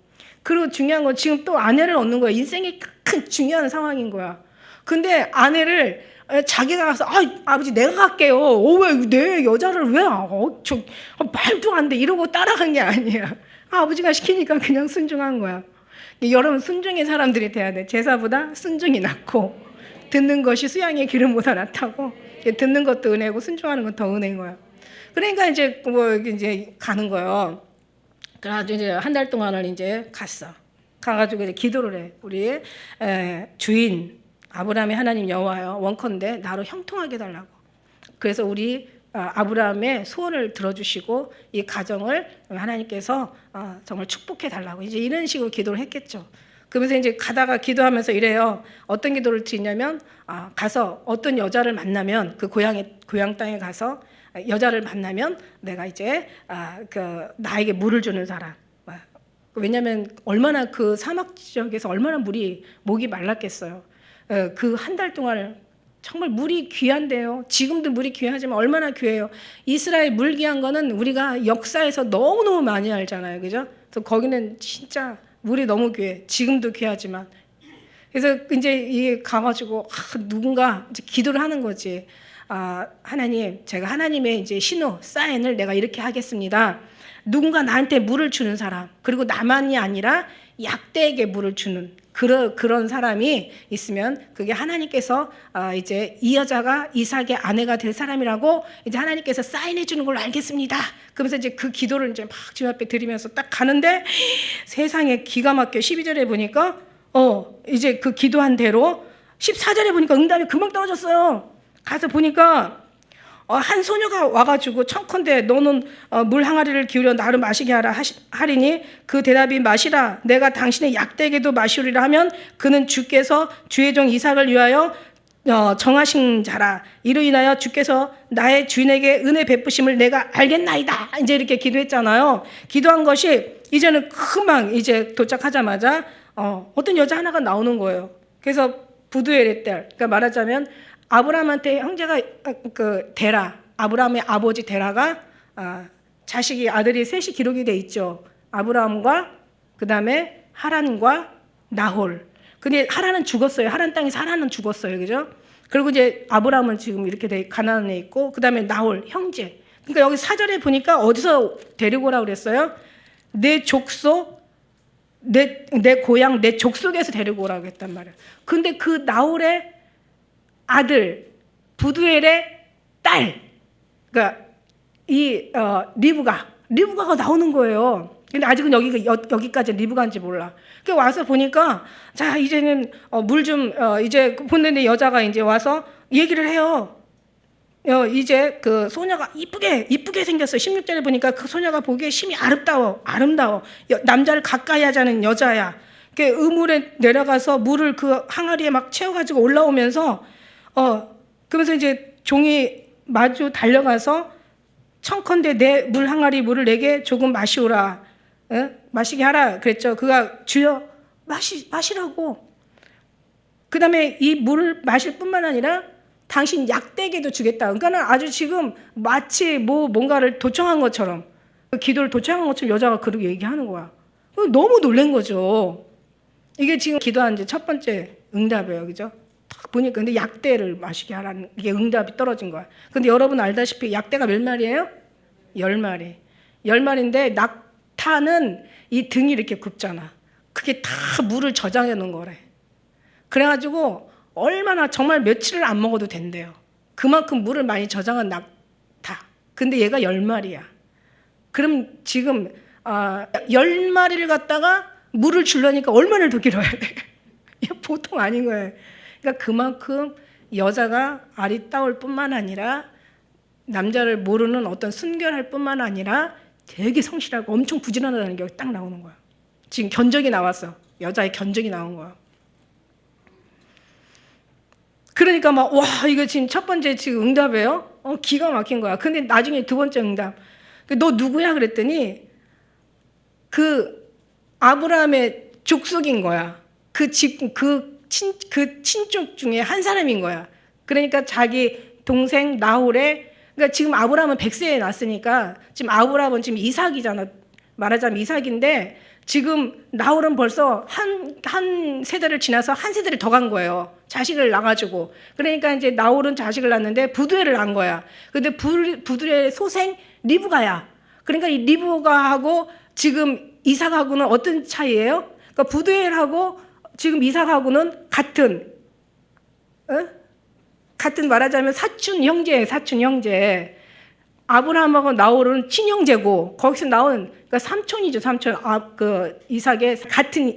그리고 중요한 건 지금 또 아내를 얻는 거야. 인생의 큰 중요한 상황인 거야. 근데 아내를 자기가 가서 아버지 내가 갈게요. 왜 내 여자를 왜 말도 안 돼 이러고 따라간 게 아니야. 아버지가 시키니까 그냥 순종한 거야. 여러분 순종의 사람들이 돼야 돼. 제사보다 순종이 낫고 듣는 것이 수양의 기름보다 낫다고. 듣는 것도 은혜고 순종하는 건 더 은혜인 거야. 그러니까 이제 이제 가는 거예요. 그래가지고 이제 한 달 동안을 이제 갔어. 가가지고 이제 기도를 해. 우리 주인 아브라함의 하나님 여호와여 원컨대 나로 형통하게 해달라고. 그래서 우리 아브라함의 소원을 들어주시고 이 가정을 하나님께서 정말 축복해 달라고 이제 이런 식으로 기도를 했겠죠. 그러면서 이제 가다가 기도하면서 이래요. 어떤 기도를 드리냐면 가서 어떤 여자를 만나면 그 고향 땅에 가서 여자를 만나면 내가 이제 나에게 물을 주는 사람. 왜냐하면 얼마나 그 사막 지역에서 얼마나 목이 말랐겠어요. 그 한 달 동안을 정말 물이 귀한데요. 지금도 물이 귀하지만 얼마나 귀해요. 이스라엘 물 귀한 거는 우리가 역사에서 너무너무 많이 알잖아요. 그죠? 그래서 거기는 진짜 물이 너무 귀해. 지금도 귀하지만. 그래서 이제 이게 가가지고 누군가 이제 기도를 하는 거지. 하나님, 제가 하나님의 이제 신호, 사인을 내가 이렇게 하겠습니다. 누군가 나한테 물을 주는 사람, 그리고 나만이 아니라 약대에게 물을 주는 그런 사람이 있으면 그게 하나님께서 이제 이 여자가 이삭의 아내가 될 사람이라고 이제 하나님께서 사인해 주는 걸로 알겠습니다. 그러면서 이제 그 기도를 이제 막 주님 앞에 드리면서 딱 가는데 세상에 기가 막혀 12절에 보니까 이제 그 기도한 대로 14절에 보니까 응답이 금방 떨어졌어요. 가서 보니까 한 소녀가 와가지고 청컨대 너는 물 항아리를 기울여 나를 마시게 하리니 그 대답이 마시라 내가 당신의 약대에게도 마시리라 하면 그는 주께서 주의 종 이삭을 위하여 정하신 자라. 이로 인하여 주께서 나의 주인에게 은혜 베푸심을 내가 알겠나이다. 이제 이렇게 기도했잖아요. 기도한 것이 이제는 금방 이제 도착하자마자 어떤 여자 하나가 나오는 거예요. 그래서 부두엘의 딸, 그러니까 말하자면 아브라함한테 형제가 데라, 아브라함의 아버지 데라가 자식이 아들이 셋이 기록이 돼 있죠. 아브라함과 그 다음에 하란과 나홀. 근데 하란은 죽었어요. 하란 땅에서 하란은 죽었어요, 그죠? 그리고 이제 아브라함은 지금 이렇게 가나안에 있고, 그 다음에 나홀 형제. 그러니까 여기 4절에 보니까 어디서 데리고 오라고 그랬어요? 내 족속, 내 고향, 내 족속에서 데리고 오라고 했단 말이에요. 근데 그 나홀의 아들 부두엘의 딸, 그러니까 이 리브가가 나오는 거예요. 근데 아직은 여기까지 리브가인지 몰라. 그 와서 보니까 자 이제는 물 좀 이제 보는데 여자가 이제 와서 얘기를 해요. 이제 그 소녀가 이쁘게 생겼어요. 16절에 보니까 그 소녀가 보기에 심히 아름다워. 남자를 가까이 하자는 여자야. 그 우물에 내려가서 물을 그 항아리에 막 채워가지고 올라오면서 그러면서 이제 종이 마주 달려가서 청컨대 내 물 항아리 물을 내게 조금 마시오라, 마시게 하라 그랬죠. 그가 주여 마시라고. 그 다음에 이 물을 마실 뿐만 아니라 당신 약대에게도 주겠다. 그러니까는 아주 지금 마치 뭔가를 도청한 것처럼, 기도를 도청한 것처럼 여자가 그렇게 얘기하는 거야. 너무 놀란 거죠. 이게 지금 기도한 이제 첫 번째 응답이에요. 그죠? 딱 보니까 근데 약대를 마시게 하라는 이게 응답이 떨어진 거야. 근데 여러분 알다시피 약대가 몇 마리예요? 10마리. 10마리인데 낙타는 이 등이 이렇게 굽잖아. 그게 다 물을 저장해 놓은 거래. 그래가지고 얼마나 정말 며칠을 안 먹어도 된대요. 그만큼 물을 많이 저장한 낙타. 근데 얘가 10마리야. 그럼 지금 10마리를 갖다가 물을 주려니까 얼마나 더 길어야 돼? 이거 보통 아닌 거예요. 그러니까 그만큼 여자가 아리따울 뿐만 아니라 남자를 모르는 어떤 순결할 뿐만 아니라 되게 성실하고 엄청 부지런하다는 게 딱 나오는 거야. 지금 견적이 나왔어. 여자의 견적이 나온 거야. 그러니까 막 와 이거 지금 첫 번째 지금 응답이에요. 기가 막힌 거야. 근데 나중에 두 번째 응답. 너 누구야? 그랬더니 그 아브라함의 족속인 거야. 그 친족 중에 한 사람인 거야. 그러니까 자기 동생 나홀의, 그러니까 지금 아브라함은 100세에 났으니까 지금 아브라함은 지금 이삭이잖아. 말하자면 이삭인데 지금 나홀은 벌써 한 세대를 지나서 한 세대를 더 간 거예요. 자식을 낳아가지고. 그러니까 이제 나홀은 자식을 낳았는데 부두엘을 낳은 거야. 근데 부두엘의 소생 리브가야. 그러니까 이 리브가하고 지금 이삭하고는 어떤 차이예요? 그러니까 부두엘하고 지금 이삭하고는 같은 말하자면 사촌 형제. 아브라함하고 나홀은 친형제고 거기서 나온 그러니까 삼촌이죠. 삼촌. 그 이삭의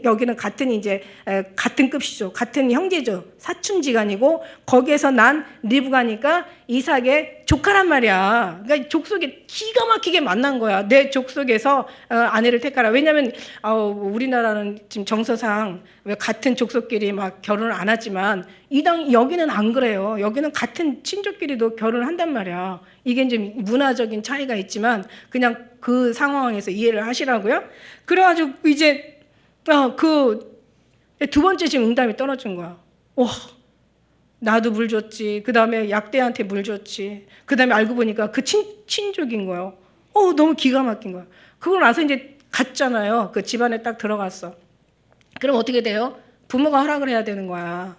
여기는 같은 급이죠. 같은 형제죠. 사촌지간이고 거기에서 난 리브가니까 이삭의 조카란 말이야. 그러니까 족속에 기가 막히게 만난 거야. 내 족속에서 아내를 택하라. 왜냐하면 우리나라는 지금 정서상 왜 같은 족속끼리 막 결혼을 안 하지만 여기는 안 그래요. 여기는 같은 친족끼리도 결혼을 한단 말이야. 이게 이제 문화적인 차이가 있지만 그냥 그 상황에서 이해를 하시라고요. 그래가지고 이제 그 두 번째 지금 응답이 떨어진 거야. 와, 나도 물 줬지. 그 다음에 약대한테 물 줬지. 그 다음에 알고 보니까 그 친족인 거예요. 너무 기가 막힌 거야. 그걸 나서 이제 갔잖아요. 그 집안에 딱 들어갔어. 그럼 어떻게 돼요? 부모가 허락을 해야 되는 거야.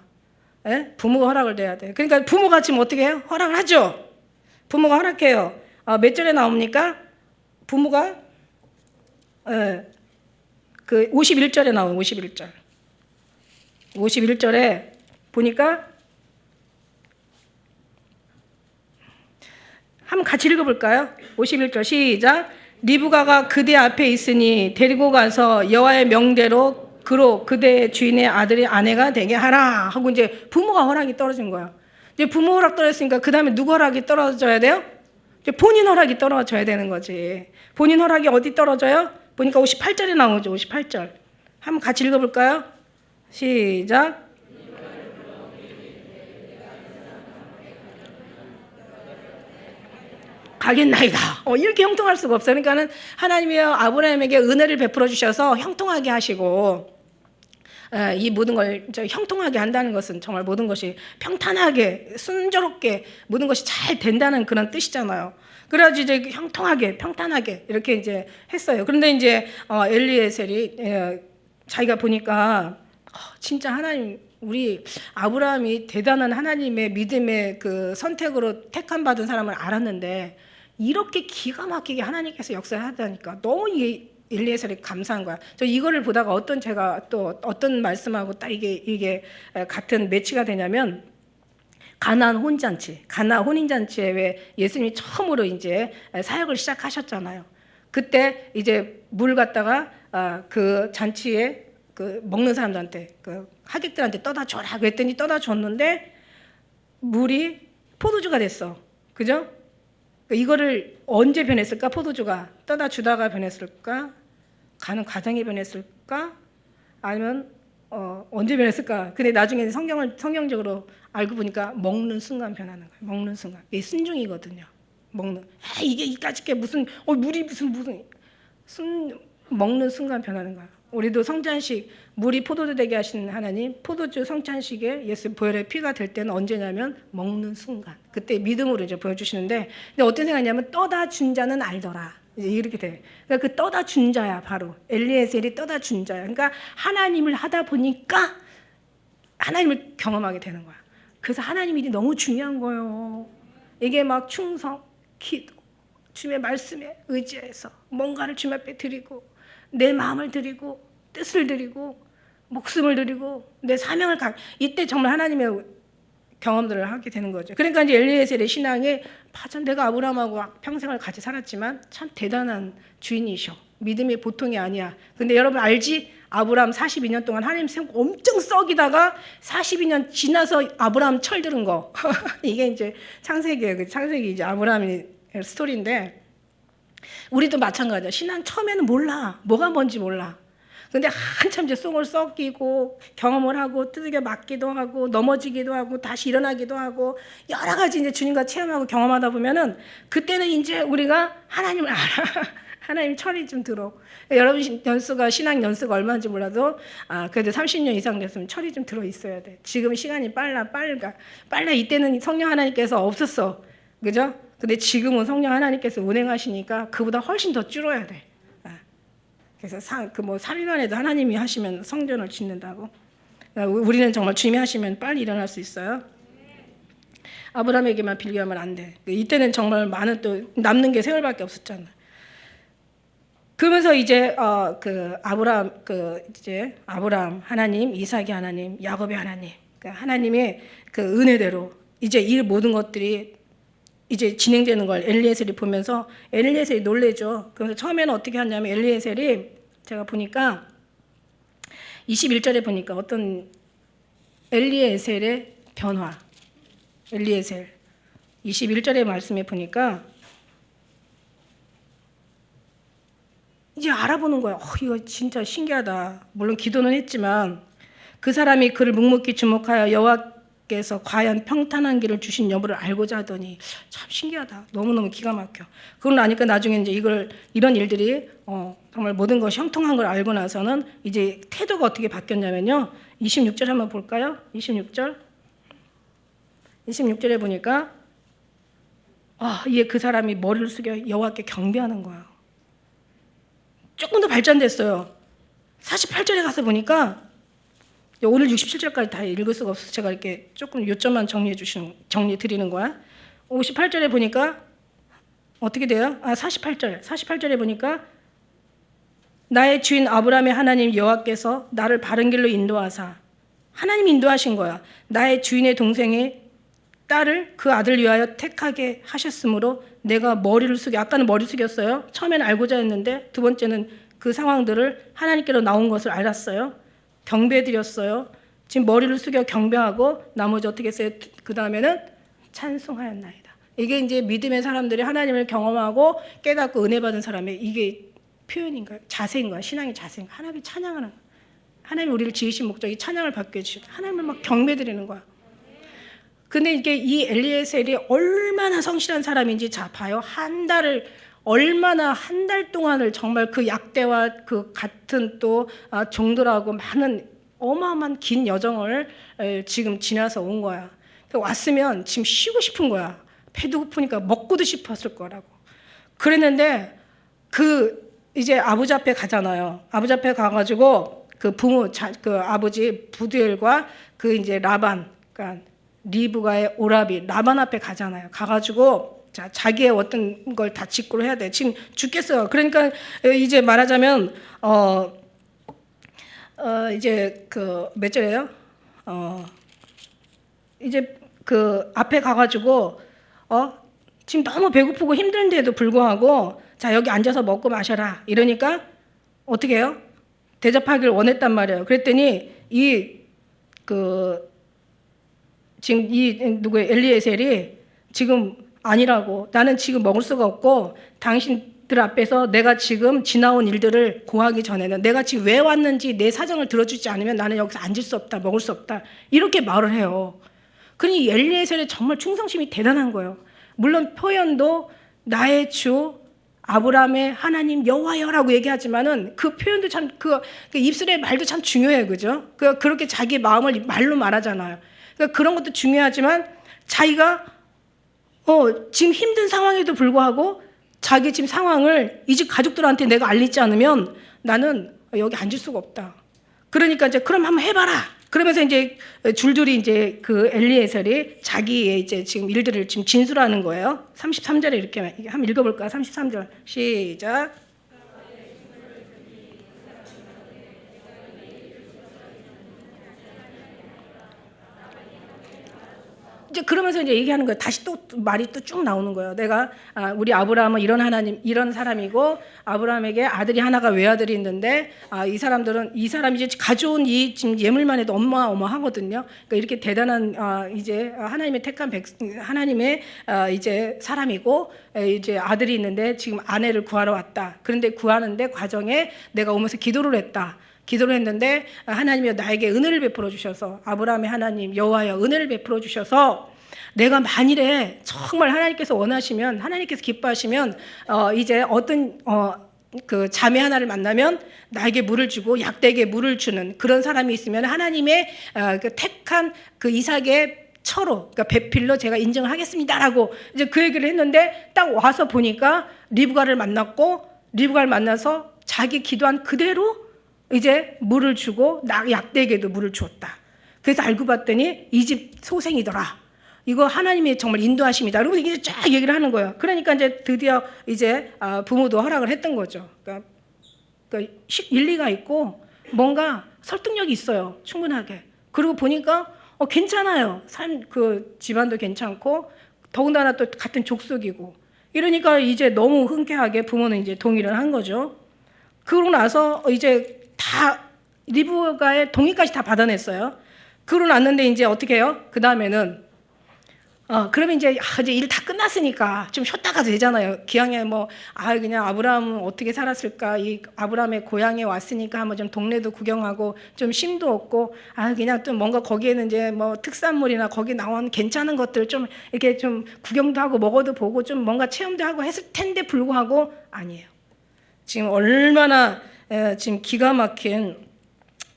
에? 부모가 허락을 해야 돼. 그러니까 부모가 지금 어떻게 해요? 허락을 하죠. 부모가 허락해요. 몇 절에 나옵니까? 부모가 그 51절에 나오는 51절. 51절에 보니까 한번 같이 읽어볼까요? 51절 시작. 리브가가 그대 앞에 있으니 데리고 가서 여호와의 명대로 그대의 주인의 아들의 아내가 되게 하라 하고 이제 부모가 허락이 떨어진 거야. 이제 부모 허락 떨어졌으니까 그 다음에 누구 허락이 떨어져야 돼요? 이제 본인 허락이 떨어져야 되는 거지. 본인 허락이 어디 떨어져요? 보니까 58절에 나오죠. 58절. 한번 같이 읽어볼까요? 시작. 가겠나이다. 이렇게 형통할 수가 없어요. 그러니까는 하나님이 아브라함에게 은혜를 베풀어 주셔서 형통하게 하시고 이 모든 걸 형통하게 한다는 것은 정말 모든 것이 평탄하게 순조롭게 모든 것이 잘 된다는 그런 뜻이잖아요. 그래가지고 이제 형통하게 평탄하게 이렇게 이제 했어요. 그런데 이제 엘리에셀이 자기가 보니까 진짜 하나님 우리 아브라함이 대단한 하나님의 믿음의 그 선택으로 택함 받은 사람을 알았는데 이렇게 기가 막히게 하나님께서 역사하다니까 너무 엘리에셀이 감사한 거야. 저 이거를 보다가 제가 또 어떤 말씀하고 딱 이게 같은 매치가 되냐면 가나안 혼인잔치에 왜 예수님이 처음으로 이제 사역을 시작하셨잖아요. 그때 이제 물 갖다가 그 잔치에 그 먹는 사람들한테 그 하객들한테 떠다 줘라 그랬더니 떠다 줬는데 물이 포도주가 됐어. 그죠? 이거를 언제 변했을까? 포도주가 떠다 주다가 변했을까? 가는 과정이 변했을까? 아니면 언제 변했을까? 근데 나중에 성경적으로 알고 보니까 먹는 순간 변하는 거예요. 먹는 순간. 이게 순종이거든요. 이게 이까짓 게 무슨 물이 무슨 먹는 순간 변하는 거야. 우리도 성찬식 물이 포도주 되게 하시는 하나님, 포도주 성찬식에 예수 보혈의 피가 될 때는 언제냐면 먹는 순간. 그때 믿음으로 이제 보여주시는데, 근데 어떤 생각이냐면 떠다 준 자는 알더라. 이제 이렇게 돼. 그러니까 그 떠다 준 자야 바로 엘리에셀이 떠다 준 자야. 그러니까 하나님을 하다 보니까 하나님을 경험하게 되는 거야. 그래서 하나님 일이 너무 중요한 거예요. 이게 막 충성, 기도, 주님의 말씀에 의지해서 뭔가를 주님 앞에 드리고 내 마음을 드리고 뜻을 드리고 목숨을 드리고 내 사명을 이때 정말 하나님의 경험들을 하게 되는 거죠. 그러니까 이제 엘리에셀의 신앙에 참 내가 아브라함하고 평생을 같이 살았지만 참 대단한 주인이셔. 믿음이 보통이 아니야. 근데 여러분 알지? 아브라함 42년 동안 하나님 세우고 엄청 썩이다가 42년 지나서 아브라함 철들은 거. 이게 이제 창세기예요. 창세기 이제 아브라함의 스토리인데 우리도 마찬가지야. 신앙 처음에는 몰라. 뭐가 뭔지 몰라. 근데 한참 이제 속을 썩이고 경험을 하고 두들겨 맞기도 하고 넘어지기도 하고 다시 일어나기도 하고 여러 가지 이제 주님과 체험하고 경험하다 보면은 그때는 이제 우리가 하나님을 알아. 하나님 철이 좀 들어. 여러분 신앙 연수가 얼마인지 몰라도 그래도 30년 이상 됐으면 철이 좀 들어 있어야 돼. 지금 시간이 빨라. 이때는 성령 하나님께서 없었어. 그죠? 근데 지금은 성령 하나님께서 운행하시니까 그보다 훨씬 더 줄어야 돼. 그래서 3일만 해도 하나님이 하시면 성전을 짓는다고. 우리는 정말 주님이 하시면 빨리 일어날 수 있어요. 아브라함에게만 빌기하면 안 돼. 이때는 정말 많은 또 남는 게 세월밖에 없었잖아. 그러면서 이제 아브라함 하나님, 이삭의 하나님, 야곱의 하나님, 그러니까 하나님의 그 은혜대로 이제 이 모든 것들이 이제 진행되는 걸 엘리에셀이 보면서 엘리에셀이 놀래죠. 그래서 처음에는 어떻게 하냐면 엘리에셀이 제가 보니까 21절에 보니까 어떤 엘리에셀의 변화, 엘리에셀 21절의 말씀에 보니까 이제 알아보는 거야. 이거 진짜 신기하다. 물론 기도는 했지만 그 사람이 그를 묵묵히 주목하여 여호와께서 과연 평탄한 길을 주신 여부를 알고자 하더니 참 신기하다. 너무너무 기가 막혀. 그걸 아니까 나중에 이제 이런 일들이 정말 모든 것이 형통한 걸 알고 나서는 이제 태도가 어떻게 바뀌었냐면요. 26절 한번 볼까요? 26절에 보니까 이게 그 사람이 머리를 숙여 여호와께 경배하는 거야. 조금 더 발전됐어요. 48절에 가서 보니까 오늘 67절까지 다 읽을 수가 없어서 제가 이렇게 조금 요점만 정리해 드리는 거야. 58절에 보니까 어떻게 돼요? 48절에 보니까 나의 주인 아브라함의 하나님 여호와께서 나를 바른 길로 인도하사 하나님이 인도하신 거야. 나의 주인의 동생의 딸을 그 아들 위하여 택하게 하셨으므로 내가 머리를 숙여 아까는 머리 숙였어요. 처음에는 알고자 했는데 두 번째는 그 상황들을 하나님께로 나온 것을 알았어요. 경배드렸어요. 지금 머리를 숙여 경배하고 나머지 어떻게 했어요? 그 다음에는 찬송하였나이다. 이게 이제 믿음의 사람들이 하나님을 경험하고 깨닫고 은혜 받은 사람의 이게 표현인가요? 자세인가요? 신앙의 자세인가요? 하나님을 찬양하는 거야. 하나님 우리를 지으신 목적이 찬양을 받게 해주시다. 하나님을 막 경배드리는 거야. 근데 이게 이 엘리에셀이 얼마나 성실한 사람인지 자 봐요. 한 달 동안을 정말 그 약대와 그 같은 또 종들하고 많은 어마어마한 긴 여정을 지금 지나서 온 거야. 왔으면 지금 쉬고 싶은 거야. 배도 고프니까 먹고도 싶었을 거라고. 그랬는데 이제 아버지 앞에 가잖아요. 아버지 앞에 가가지고 그 아버지 부두엘과 그 이제 라반, 그러니까 리브가의 오라비 라반 앞에 가잖아요. 가가지고 자기의 어떤 걸 다 직구를 해야 돼. 지금 죽겠어요. 그러니까 이제 말하자면 이제 몇 절이에요? 이제 그 앞에 가가지고 지금 너무 배고프고 힘든데도 불구하고 자 여기 앉아서 먹고 마셔라 이러니까 어떻게 해요? 대접하기를 원했단 말이에요. 그랬더니 지금 누구의 엘리에셀이 지금 아니라고 나는 지금 먹을 수가 없고 당신 사람들 앞에서 내가 지금 지나온 일들을 고하기 전에는 내가 지금 왜 왔는지 내 사정을 들어주지 않으면 나는 여기서 앉을 수 없다, 먹을 수 없다, 이렇게 말을 해요. 그러니 엘리에셀의 정말 충성심이 대단한 거예요. 물론 표현도 나의 주 아브라함의 하나님 여호와여라고 얘기하지만은 그 표현도 참 그 입술의 말도 참 중요해요, 그죠? 그렇게 자기 마음을 말로 말하잖아요. 그러니까 그런 것도 중요하지만 자기가 지금 힘든 상황에도 불구하고 자기 지금 상황을 이 집 가족들한테 내가 알리지 않으면 나는 여기 앉을 수가 없다. 그러니까 이제 그럼 한번 해봐라. 그러면서 이제 줄줄이 이제 그 엘리에셀이 자기의 이제 지금 일들을 지금 진술하는 거예요. 33절에 이렇게 한번 읽어볼까요? 33절 시작. 이제 그러면서 이제 얘기하는 거예요. 다시 또 말이 또 쭉 나오는 거예요. 내가 우리 아브라함은 이런 하나님, 이런 사람이고 아브라함에게 아들이 하나가 외아들이 있는데 이 사람이 이제 가져온 이 지금 예물만 해도 어마어마하거든요. 그러니까 이렇게 대단한 이제 하나님의 택한 하나님의 이제 사람이고 이제 아들이 있는데 지금 아내를 구하러 왔다. 그런데 구하는데 과정에 내가 오면서 기도를 했다. 기도를 했는데 하나님이 나에게 은혜를 베풀어 주셔서 아브라함의 하나님 여호와여 은혜를 베풀어 주셔서 내가 만일에 정말 하나님께서 원하시면 하나님께서 기뻐하시면 이제 어떤 그 자매 하나를 만나면 나에게 물을 주고 약대에게 물을 주는 그런 사람이 있으면 하나님의 그 택한 그 이삭의 처로 그러니까 배필로 제가 인정을 하겠습니다라고 이제 그 얘기를 했는데 딱 와서 보니까 리브가를 만났고 리브가를 만나서 자기 기도한 그대로 이제 물을 주고 약대에게도 물을 주었다. 그래서 알고 봤더니 이 집 소생이더라. 이거 하나님의 정말 인도하심이다. 그리고 이게 쫙 얘기를 하는 거예요. 그러니까 이제 드디어 이제 부모도 허락을 했던 거죠. 그러니까 일리가 있고 뭔가 설득력이 있어요. 충분하게. 그리고 보니까 괜찮아요. 그 집안도 괜찮고 더군다나 또 같은 족속이고 이러니까 이제 너무 흔쾌하게 부모는 이제 동의를 한 거죠. 그러고 나서 이제 다 리브가의 동의까지 다 받아냈어요. 그러고 났는데 이제 어떻게 해요? 그 다음에는 그러면 이제 일 다 끝났으니까 좀 쉬었다 가도 되잖아요. 기왕에 그냥 아브라함은 어떻게 살았을까? 이 아브라함의 고향에 왔으니까 한번 좀 동네도 구경하고 좀 쉼도 얻고 그냥 좀 뭔가 거기에는 이제 특산물이나 거기 나온 괜찮은 것들 좀 이렇게 좀 구경도 하고 먹어도 보고 좀 뭔가 체험도 하고 했을 텐데 불구하고 아니에요. 지금 얼마나 지금 기가 막힌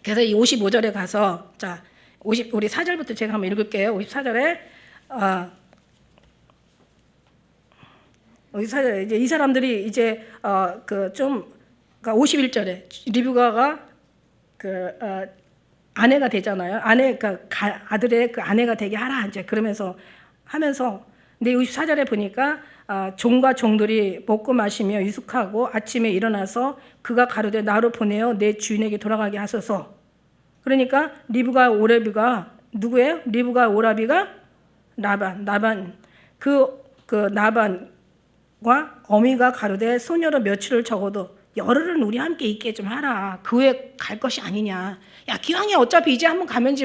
그래서 이 55절에 가서 자 우리 4절부터 제가 한번 읽을게요. 54절에 54절에 이제 이 사람들이 이제 그러니까 51절에 리브가가 아내가 되잖아요. 아들의 그 아내가 되게 하라 이제 그러면서 하면서 근데 54절에 보니까 종과 종들이 먹고 마시며 유숙하고 아침에 일어나서 그가 가로되 나로 보내어 내 주인에게 돌아가게 하소서. 그러니까 리브가 오라비가 누구예요? 리브가 오라비가 나반 그 나반과 어미가 가로되 소녀로 며칠을 적어도 열흘은 우리 함께 있게 좀 하라. 그 후에 갈 것이 아니냐. 야 기왕에 어차피 이제 한번 가면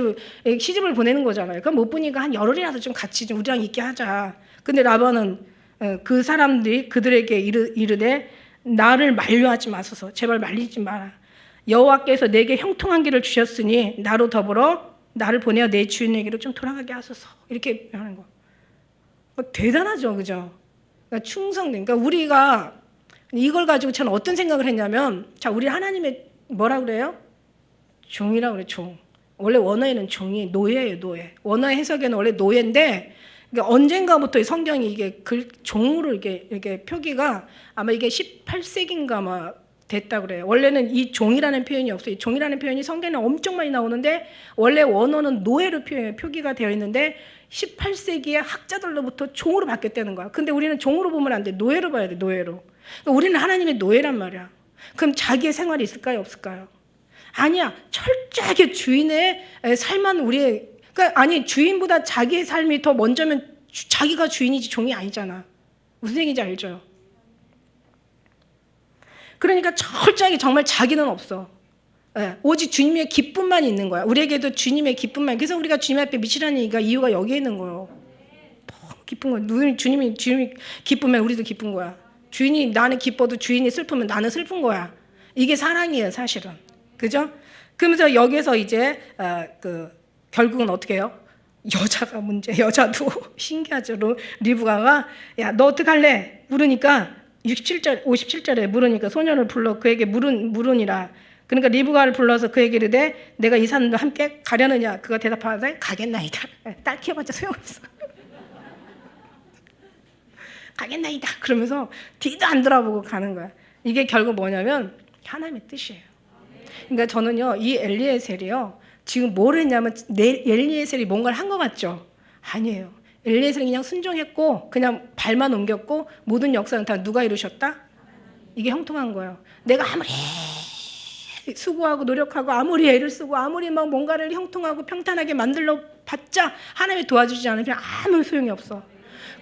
시집을 보내는 거잖아요. 그럼 못 보니까 한 열흘이라도 좀 같이 좀 우리랑 있게 하자. 근데 라반은 그 사람들이 그들에게 이르되 나를 만류하지 마소서. 제발 말리지 마라. 여호와께서 내게 형통한 길을 주셨으니 나로 더불어 나를 보내어 내 주인에게로 좀 돌아가게 하소서. 이렇게 하는 거. 대단하죠, 그죠? 그러니까 충성된. 그러니까 우리가 이걸 가지고 저는 어떤 생각을 했냐면, 자, 우리 하나님의 뭐라 그래요? 종이라고 그래, 종. 원래 원어에는 종이 노예예요, 노예. 원어 해석에는 원래 노예인데, 그러니까 언젠가부터 성경이 이게 종으로 이렇게 표기가 아마 이게 18세기인가 아마 됐다 그래요. 원래는 이 종이라는 표현이 없어요. 이 종이라는 표현이 성경에 엄청 많이 나오는데 원래 원어는 노예로 표기가 되어 있는데 18세기에 학자들로부터 종으로 바뀌었다는 거야. 근데 우리는 종으로 보면 안 돼. 노예로 봐야 돼. 노예로. 그러니까 우리는 하나님의 노예란 말이야. 그럼 자기의 생활이 있을까요? 없을까요? 아니야. 철저하게 주인의 삶만 그러니까 아니 주인보다 자기의 삶이 더 먼저면 자기가 주인이지 종이 아니잖아. 무슨 얘기인지 알죠? 그러니까 철저하게 정말 자기는 없어. 오직 주님의 기쁨만 있는 거야. 우리에게도 주님의 기쁨만. 그래서 우리가 주님 앞에 미치라는 이유가 여기에 있는 거예요. 너무 기쁜 거야. 주님이 기쁘면 우리도 기쁜 거야. 주인이 나는 기뻐도 주인이 슬프면 나는 슬픈 거야. 이게 사랑이에요, 사실은. 그죠? 그러면서 여기에서 이제 결국은 어떻게 해요? 여자가 문제. 여자도 신기하죠. 리브가가 야, 너 어떡할래? 물으니까 57절에 물으니까 소년을 불러 그에게 물으니라. 그러니까 리브가를 불러서 그에게 이르되 내가 이 사람과 함께 가려느냐? 그가 대답하되 가겠나이다. 딸 키워봤자 소용없어. 가겠나이다. 그러면서 뒤도 안 돌아보고 가는 거야. 이게 결국 뭐냐면 하나님의 뜻이에요. 그러니까 저는요, 이 엘리에셀이요, 지금 뭘 했냐면 엘리에셀이 뭔가를 한 것 같죠? 아니에요. 엘리에셀이 그냥 순종했고 그냥 발만 옮겼고 모든 역사는 다 누가 이루셨다? 이게 형통한 거예요. 내가 아무리 수고하고 노력하고 아무리 애를 쓰고 아무리 막 뭔가를 형통하고 평탄하게 만들러 봤자 하나님이 도와주지 않으면 아무 소용이 없어.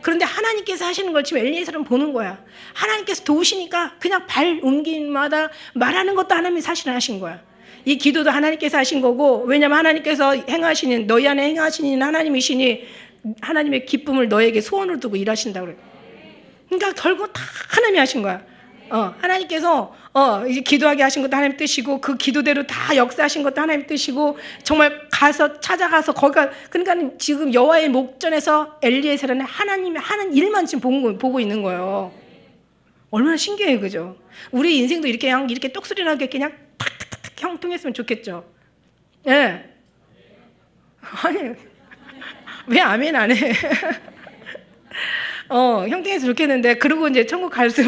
그런데 하나님께서 하시는 걸 지금 엘리에셀은 보는 거야. 하나님께서 도우시니까 그냥 발 옮김마다 말하는 것도 하나님이 사실은 하신 거야. 이 기도도 하나님께서 하신 거고, 왜냐하면 하나님께서 행하시는, 너희 안에 행하시는 하나님이시니 하나님의 기쁨을 너에게 소원으로 두고 일하신다고 그래. 그러니까 결국 다 하나님이 하신 거야. 하나님께서 이제 기도하게 하신 것도 하나님 뜻이고, 그 기도대로 다 역사하신 것도 하나님 뜻이고, 정말 찾아가서 거기가, 그러니까 지금 여호와의 목전에서 엘리에셀은 하나님이 하는 일만 지금 보고 있는 거예요. 얼마나 신기해요, 그죠? 우리 인생도 이렇게 똑소리 나게 그냥 탁탁탁 형통했으면 좋겠죠. 예. 네. 아니, 왜 아멘 안 해? 형통해서 좋겠는데, 그러고 이제 천국 갈 수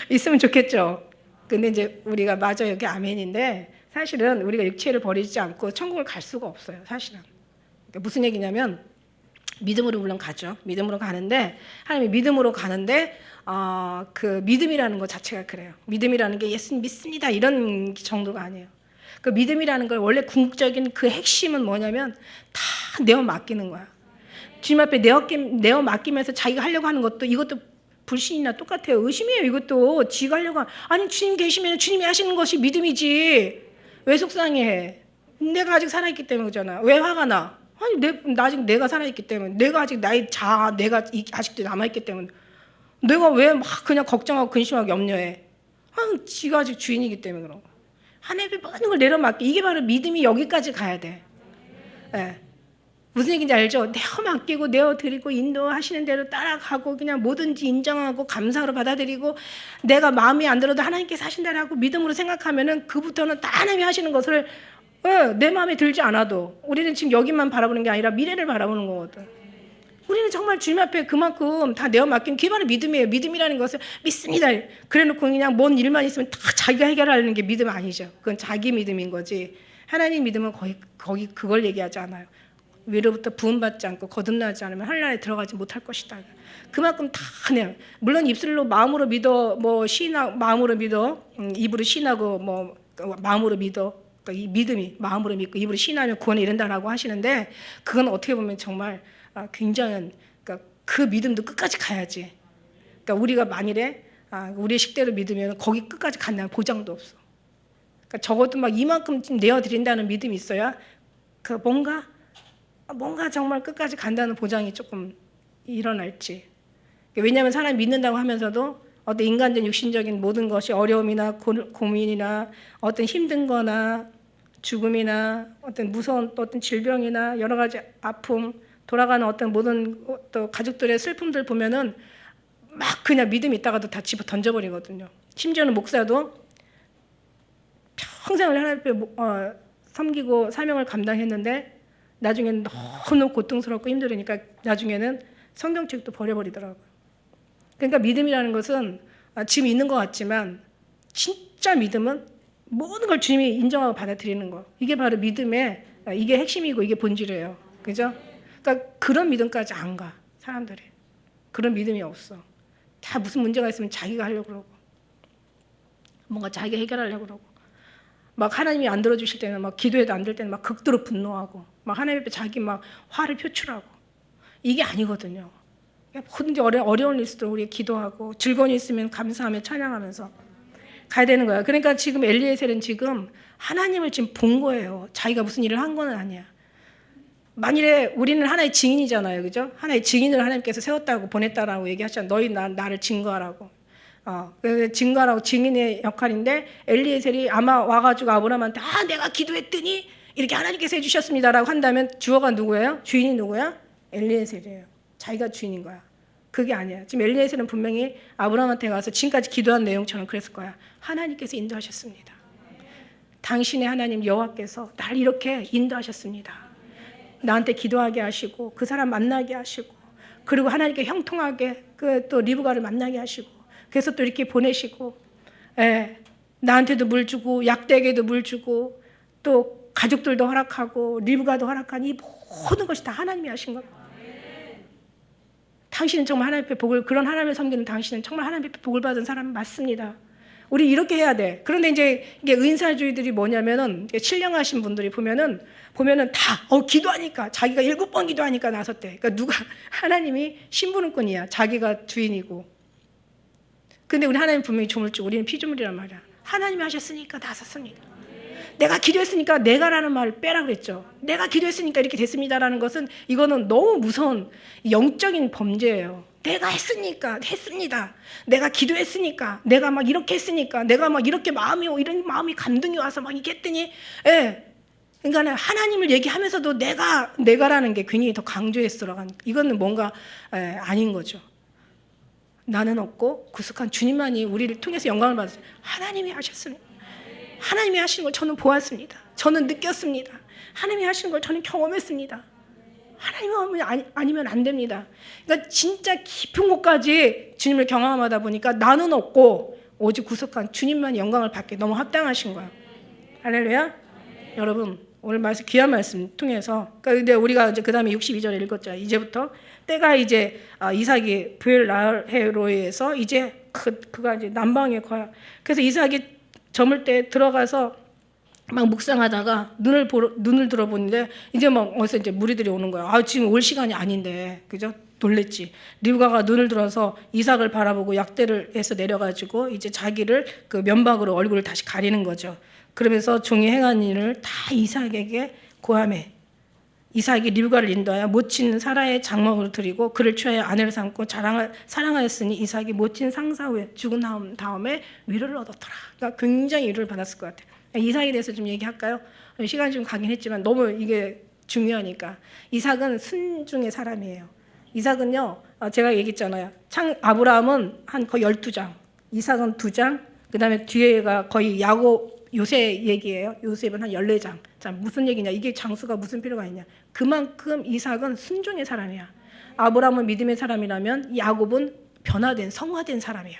있으면 좋겠죠. 근데 이제 우리가 맞아, 여기 아멘인데, 사실은 우리가 육체를 버리지 않고 천국을 갈 수가 없어요, 사실은. 그러니까 무슨 얘기냐면, 믿음으로 물론 가죠. 믿음으로 가는데, 하나님이 믿음으로 가는데, 그 믿음이라는 것 자체가 그래요. 믿음이라는 게 예수님 믿습니다, 이런 정도가 아니에요. 그 믿음이라는 걸 원래 궁극적인 그 핵심은 뭐냐면, 다 내어 맡기는 거야. 주님 앞에 내어 맡기면서 자기가 하려고 하는 것도, 이것도 불신이나 똑같아요. 의심이에요. 이것도 지가 하려고 아니, 주님 계시면 주님이 하시는 것이 믿음이지. 왜 속상해? 내가 아직 살아있기 때문에 그러잖아. 왜 화가 나? 아니, 아직 내가 살아있기 때문에, 내가 아직 내가 아직도 남아있기 때문에, 내가 왜 막 그냥 걱정하고 근심하고 염려해? 지가 아직 주인이기 때문에 그런 거. 하나님의 모든 걸 내려맡기. 이게 바로 믿음이 여기까지 가야 돼. 네. 무슨 얘기인지 알죠? 내어 맡기고 내어 드리고 인도하시는 대로 따라가고 그냥 뭐든지 인정하고 감사로 받아들이고, 내가 마음이 안 들어도 하나님께서 하신다라고 믿음으로 생각하면은 그부터는 다 하나님이 하시는 것을 내 마음에 들지 않아도, 우리는 지금 여기만 바라보는 게 아니라 미래를 바라보는 거거든. 우리는 정말 주님 앞에 그만큼 다 내어 맡긴, 그게 바로 믿음이에요. 믿음이라는 것을 믿습니다 그래놓고 그냥 뭔 일만 있으면 다 자기가 해결하는 게 믿음 아니죠. 그건 자기 믿음인 거지. 하나님 믿음은 거기 그걸 얘기하지 않아요. 위로부터 부음받지 않고 거듭나지 않으면 하늘나라에 들어가지 못할 것이다. 그만큼 다 그냥, 물론 입술로 마음으로 믿어, 뭐 마음으로 믿어, 입으로 신하고 뭐 마음으로 믿어. 그러니까 이 믿음이 마음으로 믿고 입으로 신하면 구원에 이른다라고 하시는데, 그건 어떻게 보면 정말 굉장한, 그러니까 그 믿음도 끝까지 가야지. 그러니까 우리가 만일에 우리의 식대로 믿으면 거기 끝까지 간다는 보장도 없어. 그러니까 적어도 막 이만큼 내어드린다는 믿음이 있어야 그 뭔가 정말 끝까지 간다는 보장이 조금 일어날지. 왜냐하면 사람이 믿는다고 하면서도 어떤 인간적인 육신적인 모든 것이 어려움이나 고민이나 어떤 힘든 거나 죽음이나 어떤 무서운 어떤 질병이나 여러 가지 아픔, 돌아가는 어떤 모든 또 가족들의 슬픔들 보면은 막 그냥 믿음이 있다가도 다 집어 던져버리거든요. 심지어는 목사도 평생을 하나님 앞에 섬기고 사명을 감당했는데 나중에는 너무 고통스럽고 힘들으니까 나중에는 성경책도 버려버리더라고요. 그러니까 믿음이라는 것은 지금 있는 것 같지만 진짜 믿음은 모든 걸 주님이 인정하고 받아들이는 거. 이게 바로 믿음의, 이게 핵심이고 이게 본질이에요. 그죠? 그러니까 그런 믿음까지 안 가, 사람들이. 그런 믿음이 없어. 다 무슨 문제가 있으면 자기가 하려고 그러고, 뭔가 자기가 해결하려고 그러고, 막 하나님이 안 들어주실 때는 막 기도해도 안 될 때는 막 극도로 분노하고, 막 하나님 앞에 자기 막 화를 표출하고. 이게 아니거든요. 뭐든지 어려운 일 있어도 우리 기도하고, 즐거운 일 있으면 감사하며 찬양하면서 가야 되는 거야. 그러니까 지금 엘리에셀은 지금 하나님을 지금 본 거예요. 자기가 무슨 일을 한 건 아니야. 만일에 우리는 하나의 증인이잖아요, 그죠? 하나의 증인을 하나님께서 세웠다고 보냈다라고 얘기하잖아요. 너희 나를 증거하라고. 증거라고 증인의 역할인데 엘리에셀이 아마 와가지고 아브라함한테 내가 기도했더니 이렇게 하나님께서 해주셨습니다라고 한다면 주어가 누구예요? 주인이 누구야? 엘리에셀이에요. 자기가 주인인 거야. 그게 아니야. 지금 엘리에셀은 분명히 아브라함한테 가서 지금까지 기도한 내용처럼 그랬을 거야. 하나님께서 인도하셨습니다. 당신의 하나님 여호와께서 날 이렇게 인도하셨습니다. 나한테 기도하게 하시고 그 사람 만나게 하시고 그리고 하나님께 형통하게 또 리브가를 만나게 하시고 그래서 또 이렇게 보내시고 나한테도 물 주고 약대에게도 물 주고 또 가족들도 허락하고 리브가도 허락한 이 모든 것이 다 하나님이 하신 거예요. 당신은 정말 하나님 앞에 복을 그런 하나님을 섬기는 당신은 정말 하나님 앞에 복을 받은 사람 맞습니다. 우리 이렇게 해야 돼. 그런데 이제 이게 은사주의들이 뭐냐면은 신령하신 분들이 보면은 다 기도하니까 자기가 7번 기도하니까 나섰대. 그러니까 누가 하나님이 심부름꾼이야. 자기가 주인이고. 근데 우리 하나님 분명히 조물주고 우리는 피조물이란 말이야. 하나님이 하셨으니까 나섰습니다. 내가 기도했으니까 내가라는 말을 빼라 그랬죠. 내가 기도했으니까 이렇게 됐습니다라는 것은 이거는 너무 무서운 영적인 범죄예요. 내가 했으니까 했습니다. 내가 기도했으니까 내가 막 이렇게 했으니까 내가 막 이렇게 이런 마음이 감동이 와서 막 이렇게 했더니 그러니까 하나님을 얘기하면서도 내가라는 게 괜히 더 강조해서 들어간 이거는 뭔가 아닌 거죠. 나는 없고 구속한 주님만이 우리를 통해서 영광을 받으세요. 하나님이 하셨습니다. 하나님이 하시는 걸 저는 보았습니다. 저는 느꼈습니다. 하나님이 하시는 걸 저는 경험했습니다. 하나님이 아니면 안 됩니다. 그러니까 진짜 깊은 곳까지 주님을 경험하다 보니까 나는 없고 오직 구속한 주님만 영광을 받게 너무 합당하신 거예요. 할렐루야. 여러분 오늘 말씀 귀한 말씀 통해서 그러니까 우리가 이제 그다음에 62절에 읽었죠. 이제부터 때가 이제 이삭이 브엘라헬로에서 이제 그가 이제 남방에 거야. 그래서 이삭이 저물 때 들어가서 막 묵상하다가 눈을 들어보는데 이제 막 어디서 이제 무리들이 오는 거야. 지금 올 시간이 아닌데, 그죠? 놀랬지. 리브가가 눈을 들어서 이삭을 바라보고 약대를 해서 내려가지고 이제 자기를 그 면박으로 얼굴을 다시 가리는 거죠. 그러면서 종이 행한 일을 다 이삭에게 고하매 이삭이 리브가를 인도하여 모친 사라의 장막으로 드리고 그를 취하여 아내를 삼고 사랑하였으니 이삭이 모친 상사 후에 죽은 다음에 위로를 얻었더라. 그러니까 굉장히 위로를 받았을 것 같아요. 이삭에 대해서 좀 얘기할까요? 시간이 좀 가긴 했지만 너무 이게 중요하니까. 이삭은 순중의 사람이에요. 이삭은요, 제가 얘기했잖아요. 아브라함은 한 거의 12장, 이삭은 2장, 그 다음에 뒤에가 거의 요셉 얘기예요. 요셉은 한 14장. 자, 무슨 얘기냐? 이게 장수가 무슨 필요가 있냐? 그만큼 이삭은 순종의 사람이야. 아브라함은 믿음의 사람이라면 야곱은 변화된 성화된 사람이야.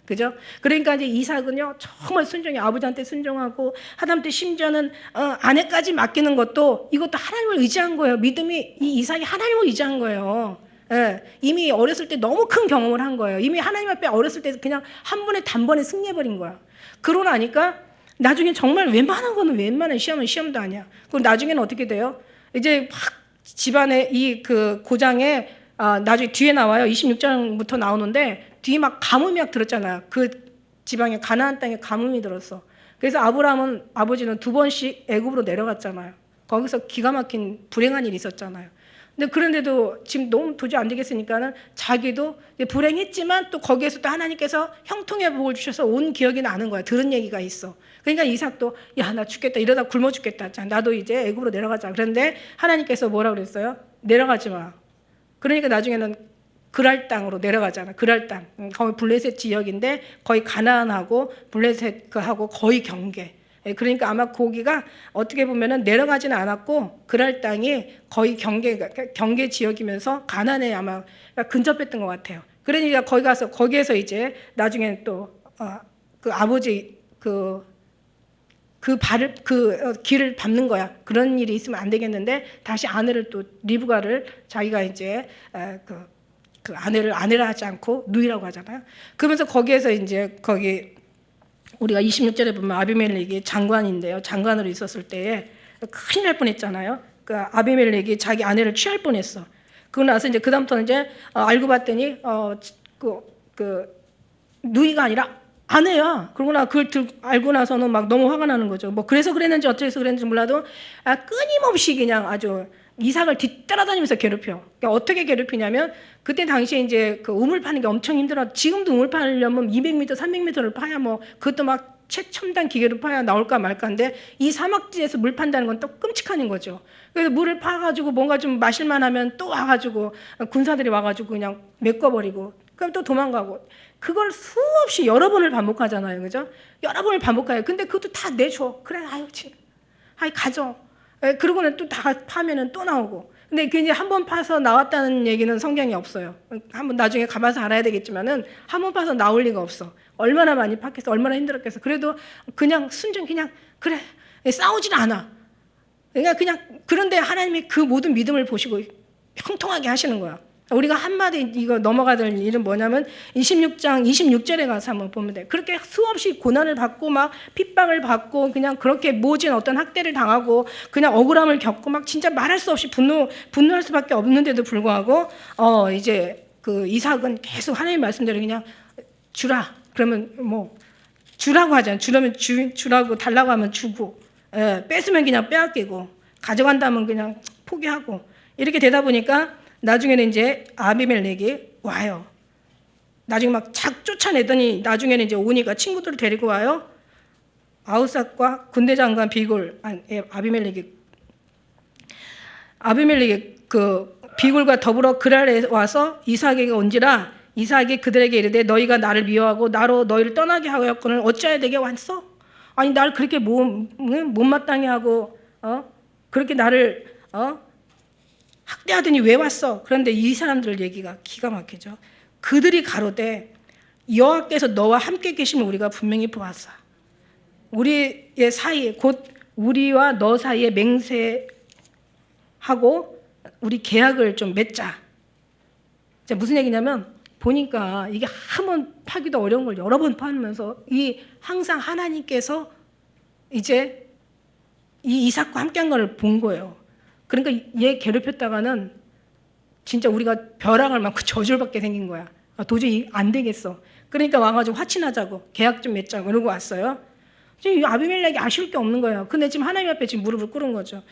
그죠? 그러니까 이제 이삭은요 정말 순종해. 아버지한테 순종하고 하다못해 심지어는 아내까지 맡기는 것도 이것도 하나님을 의지한 거예요. 믿음이 이 이삭이 하나님을 의지한 거예요. 이미 어렸을 때 너무 큰 경험을 한 거예요. 이미 하나님 앞에 어렸을 때 그냥 한 번에 단번에 승리해버린 거야. 그러고 나니까 나중에 정말 웬만한 시험은 시험도 아니야. 그럼 나중에는 어떻게 돼요? 이제 막 집안에 그 고장에 나중에 뒤에 나와요. 26장부터 나오는데 뒤에 막 가뭄이 막 들었잖아요. 그 지방에 가나안 땅에 가뭄이 들었어. 그래서 아브라함은 아버지는 2번씩 애굽으로 내려갔잖아요. 거기서 기가 막힌 불행한 일이 있었잖아요. 근데 그런데도 지금 너무 도저히 안 되겠으니까는 자기도 불행했지만 또 거기에서 또 하나님께서 형통의 복을 주셔서 온 기억이 나는 거야. 들은 얘기가 있어. 그러니까 이삭도 나 죽겠다. 이러다 굶어 죽겠다. 자, 나도 이제 애굽으로 내려가자. 그런데 하나님께서 뭐라고 그랬어요? 내려가지 마. 그러니까 나중에는 그랄 땅으로 내려가잖아. 그랄 땅. 거기 블레셋 지역인데 거의 가나안하고 블레셋하고 거의 경계. 그러니까 아마 거기가 어떻게 보면은 내려가지는 않았고 그랄 땅이 거의 경계 지역이면서 가나안에 아마 근접했던 것 같아요. 그러니까 거기 가서 거기에서 이제 나중에 또 그 아버지 그 길을 밟는 거야. 그런 일이 있으면 안 되겠는데 다시 아내를 또 리브가를 자기가 이제 그 아내를 하지 않고 누이라고 하잖아요. 그러면서 거기에서 이제 거기 우리가 26절에 보면 아비멜렉이 장관인데요. 장관으로 있었을 때에 큰일 날 뻔했잖아요. 그 아비멜렉이 자기 아내를 취할 뻔했어. 그러고 나서 이제 그다음부터는 이제 알고 봤더니 그 누이가 아니라 아내야. 그러고 나 그걸 알고 나서는 막 너무 화가 나는 거죠. 뭐 그래서 그랬는지 어째서 그랬는지 몰라도 끊임없이 그냥 아주 이삭을 뒤따라다니면서 괴롭혀. 그러니까 어떻게 괴롭히냐면 그때 당시에 이제 그 우물 파는 게 엄청 힘들어. 지금도 우물 파려면 200m, 300m를 파야 뭐 그것도 막 최첨단 기계로 파야 나올까 말까인데 이 사막지에서 물 판다는 건 또 끔찍한 거죠. 그래서 물을 파가지고 뭔가 좀 마실만 하면 또 와가지고 군사들이 와가지고 그냥 메꿔버리고 그럼 또 도망가고 그걸 수없이 여러 번을 반복하잖아요. 그죠? 여러 번을 반복해요. 근데 그것도 다 내줘. 그래, 아유, 아이, 가져. 그러고는 또 다 파면은 또 나오고. 근데 그 이제 한 번 파서 나왔다는 얘기는 성경에 없어요. 한번 나중에 가봐서 알아야 되겠지만은 한 번 파서 나올 리가 없어. 얼마나 많이 팠겠어, 얼마나 힘들었겠어. 그래도 그냥 순전 그냥 그래 싸우질 않아. 그러니까 그냥 그런데 하나님이 그 모든 믿음을 보시고 형통하게 하시는 거야. 우리가 한마디 이거 넘어가야 될 일은 뭐냐면 26장 26절에 가서 한번 보면 돼. 그렇게 수없이 고난을 받고 막 핍박을 받고 그냥 그렇게 모진 어떤 학대를 당하고 그냥 억울함을 겪고 막 진짜 말할 수 없이 분노할 수밖에 없는데도 불구하고 이제 그 이삭은 계속 하나님 말씀대로 그냥 주라. 그러면 뭐 주라고 하잖아. 주라면 주라고 달라고 하면 주고 뺏으면 그냥 빼앗기고 가져간다면 그냥 포기하고 이렇게 되다 보니까 나중에는 이제 아비멜렉이 와요. 나중에 막 쫓아내더니 나중에는 이제 오니까 친구들을 데리고 와요. 아우삭과 군대 장관 비골 아비멜렉이 그 비골과 더불어 그랄에 와서 이삭에게 온지라 이삭이 그들에게 이르되 너희가 나를 미워하고 나로 너희를 떠나게 하였거늘 어찌하여 내게 왔어? 아니 나를 그렇게 못마땅해 하고 그렇게 나를 학대하더니 왜 왔어? 그런데 이 사람들 얘기가 기가 막히죠. 그들이 가로되 여호와께서 너와 함께 계시면 우리가 분명히 보았어. 우리의 사이에 곧 우리와 너 사이에 맹세하고 우리 계약을 좀 맺자. 자, 무슨 얘기냐면 보니까 이게 한 번 파기도 어려운 걸 여러 번 파면서 이 항상 하나님께서 이제 이 이삭과 함께한 걸 본 거예요. 그러니까 얘 괴롭혔다가는 진짜 우리가 벼락을 맞고 저주를 받게 생긴 거야. 도저히 안 되겠어. 그러니까 와가지고 화친하자고 계약 좀 맺자고 그러고 왔어요. 지금 아비멜렉이 아쉬울 게 없는 거예요. 근데 지금 하나님 앞에 지금 무릎을 꿇은 거죠.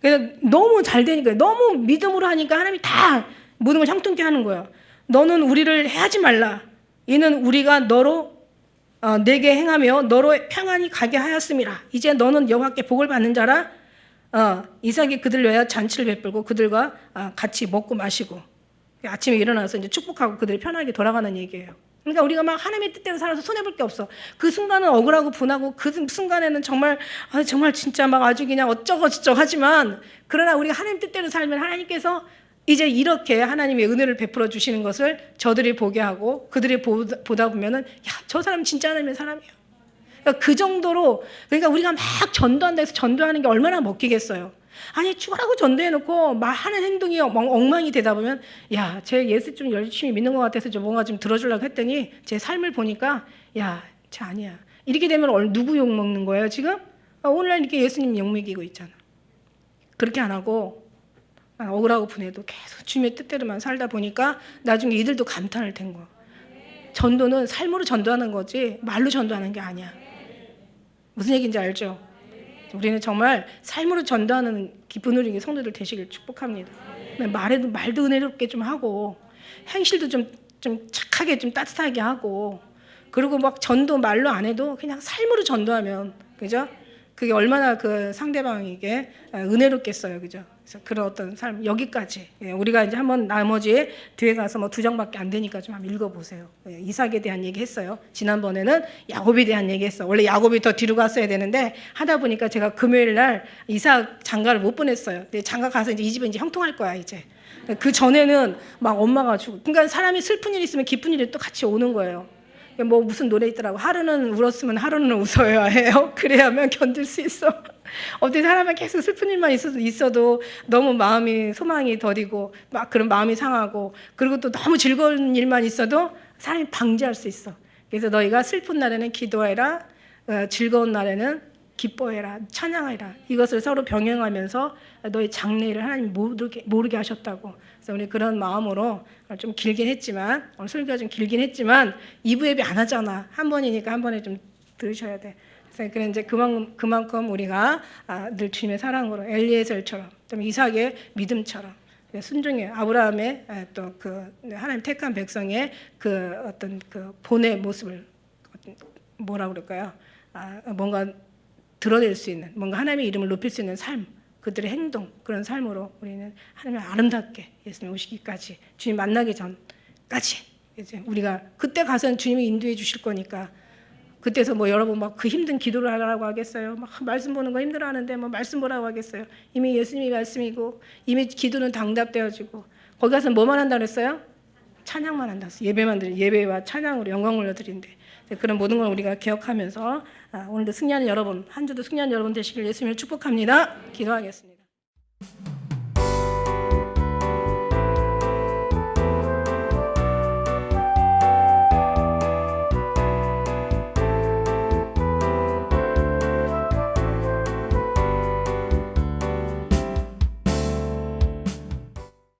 그래서 너무 잘 되니까 너무 믿음으로 하니까 하나님이 다 모든 걸 형통케 하는 거예요. 너는 우리를 해하지 말라. 이는 우리가 너로 내게 행하며 너로 평안히 가게 하였음이라. 이제 너는 여호와께 복을 받는 자라. 이삭이 그들 위하여 잔치를 베풀고 그들과 같이 먹고 마시고 아침에 일어나서 이제 축복하고 그들이 편하게 돌아가는 얘기예요. 그러니까 우리가 막 하나님의 뜻대로 살아서 손해볼 게 없어. 그 순간은 억울하고 분하고 그 순간에는 정말 진짜 막 아주 그냥 어쩌고저쩌고 하지만 그러나 우리가 하나님 뜻대로 살면 하나님께서 이제 이렇게 하나님의 은혜를 베풀어 주시는 것을 저들이 보게 하고 그들이 보다 보면은 저 사람 진짜 하나님의 사람이에요. 그러니까 그 정도로 그러니까 우리가 막 전도한다 해서 전도하는 게 얼마나 먹히겠어요. 아니 죽으라고 전도해놓고 막 하는 행동이 엉망이 되다 보면 쟤 예수 좀 열심히 믿는 것 같아서 저 뭔가 좀 들어주려고 했더니 제 삶을 보니까 쟤 아니야. 이렇게 되면 누구 욕먹는 거예요 지금? 오늘날 이렇게 예수님 욕먹이고 있잖아. 그렇게 안 하고 억울하고 분해도 계속 주님의 뜻대로만 살다 보니까 나중에 이들도 감탄을 된 거야. 전도는 삶으로 전도하는 거지 말로 전도하는 게 아니야. 무슨 얘기인지 알죠? 우리는 정말 삶으로 전도하는 기쁜 우리 성도들 되시길 축복합니다. 말도 은혜롭게 좀 하고 행실도 좀 착하게 좀 따뜻하게 하고 그리고 막 전도 말로 안 해도 그냥 삶으로 전도하면 그죠? 그게 얼마나 그 상대방에게 은혜롭겠어요, 그죠? 그래서 그런 어떤 삶 여기까지 우리가 이제 한번 나머지 뒤에 가서 뭐 2장밖에 안 되니까 좀 한번 읽어보세요. 이삭에 대한 얘기했어요. 지난번에는 야곱에 대한 얘기했어. 원래 야곱이 더 뒤로 갔어야 되는데 하다 보니까 제가 금요일 날 이삭 장가를 못 보냈어요. 근데 장가 가서 이제 이 집은 이제 형통할 거야 이제. 그 전에는 막 엄마가 죽고, 그러니까 사람이 슬픈 일 있으면 기쁜 일이 또 같이 오는 거예요. 뭐 무슨 노래 있더라고. 하루는 울었으면 하루는 웃어야 해요. 그래야만 견딜 수 있어. 어떻게 사람은 계속 슬픈 일만 있어도 너무 마음이 소망이 더디고 막 그런 마음이 상하고 그리고 또 너무 즐거운 일만 있어도 사람이 방지할 수 있어. 그래서 너희가 슬픈 날에는 기도해라, 즐거운 날에는 기뻐해라, 찬양해라. 이것을 서로 병행하면서 너희 장래를 하나님 모르게 하셨다고. 그래서 우리 그런 마음으로 좀 길긴 했지만 오늘 설교가 좀 길긴 했지만 2부 예배 안 하잖아. 한 번이니까 한 번에 좀 들으셔야 돼. 그래서 이제 그만큼 우리가 늘 주님의 사랑으로 엘리에셀처럼 그다음에 이삭의 믿음처럼 순종의 아브라함의 또 그 하나님 택한 백성의 그 어떤 그 본의 모습을 뭐라 그럴까요? 뭔가 드러낼 수 있는, 뭔가 하나님의 이름을 높일 수 있는 삶, 그들의 행동, 그런 삶으로 우리는 하나님을 아름답게 예수님 오시기까지, 주님 만나기 전까지 이제 우리가 그때 가서는 주님이 인도해 주실 거니까, 그때서 뭐 여러분 막 그 힘든 기도를 하라고 하겠어요? 막 말씀 보는 거 힘들어하는데 뭐 말씀 보라고 하겠어요? 이미 예수님이 말씀이고 이미 기도는 당답되어지고 거기 가서 뭐만 한다 그랬어요? 찬양만 한다. 예배만 드리, 예배와 찬양으로 영광 올려드린대. 그런 모든 걸 우리가 기억하면서 오늘도 승리하는 여러분, 한 주도 승리하는 여러분 되시길 예수님을 축복합니다. 기도하겠습니다.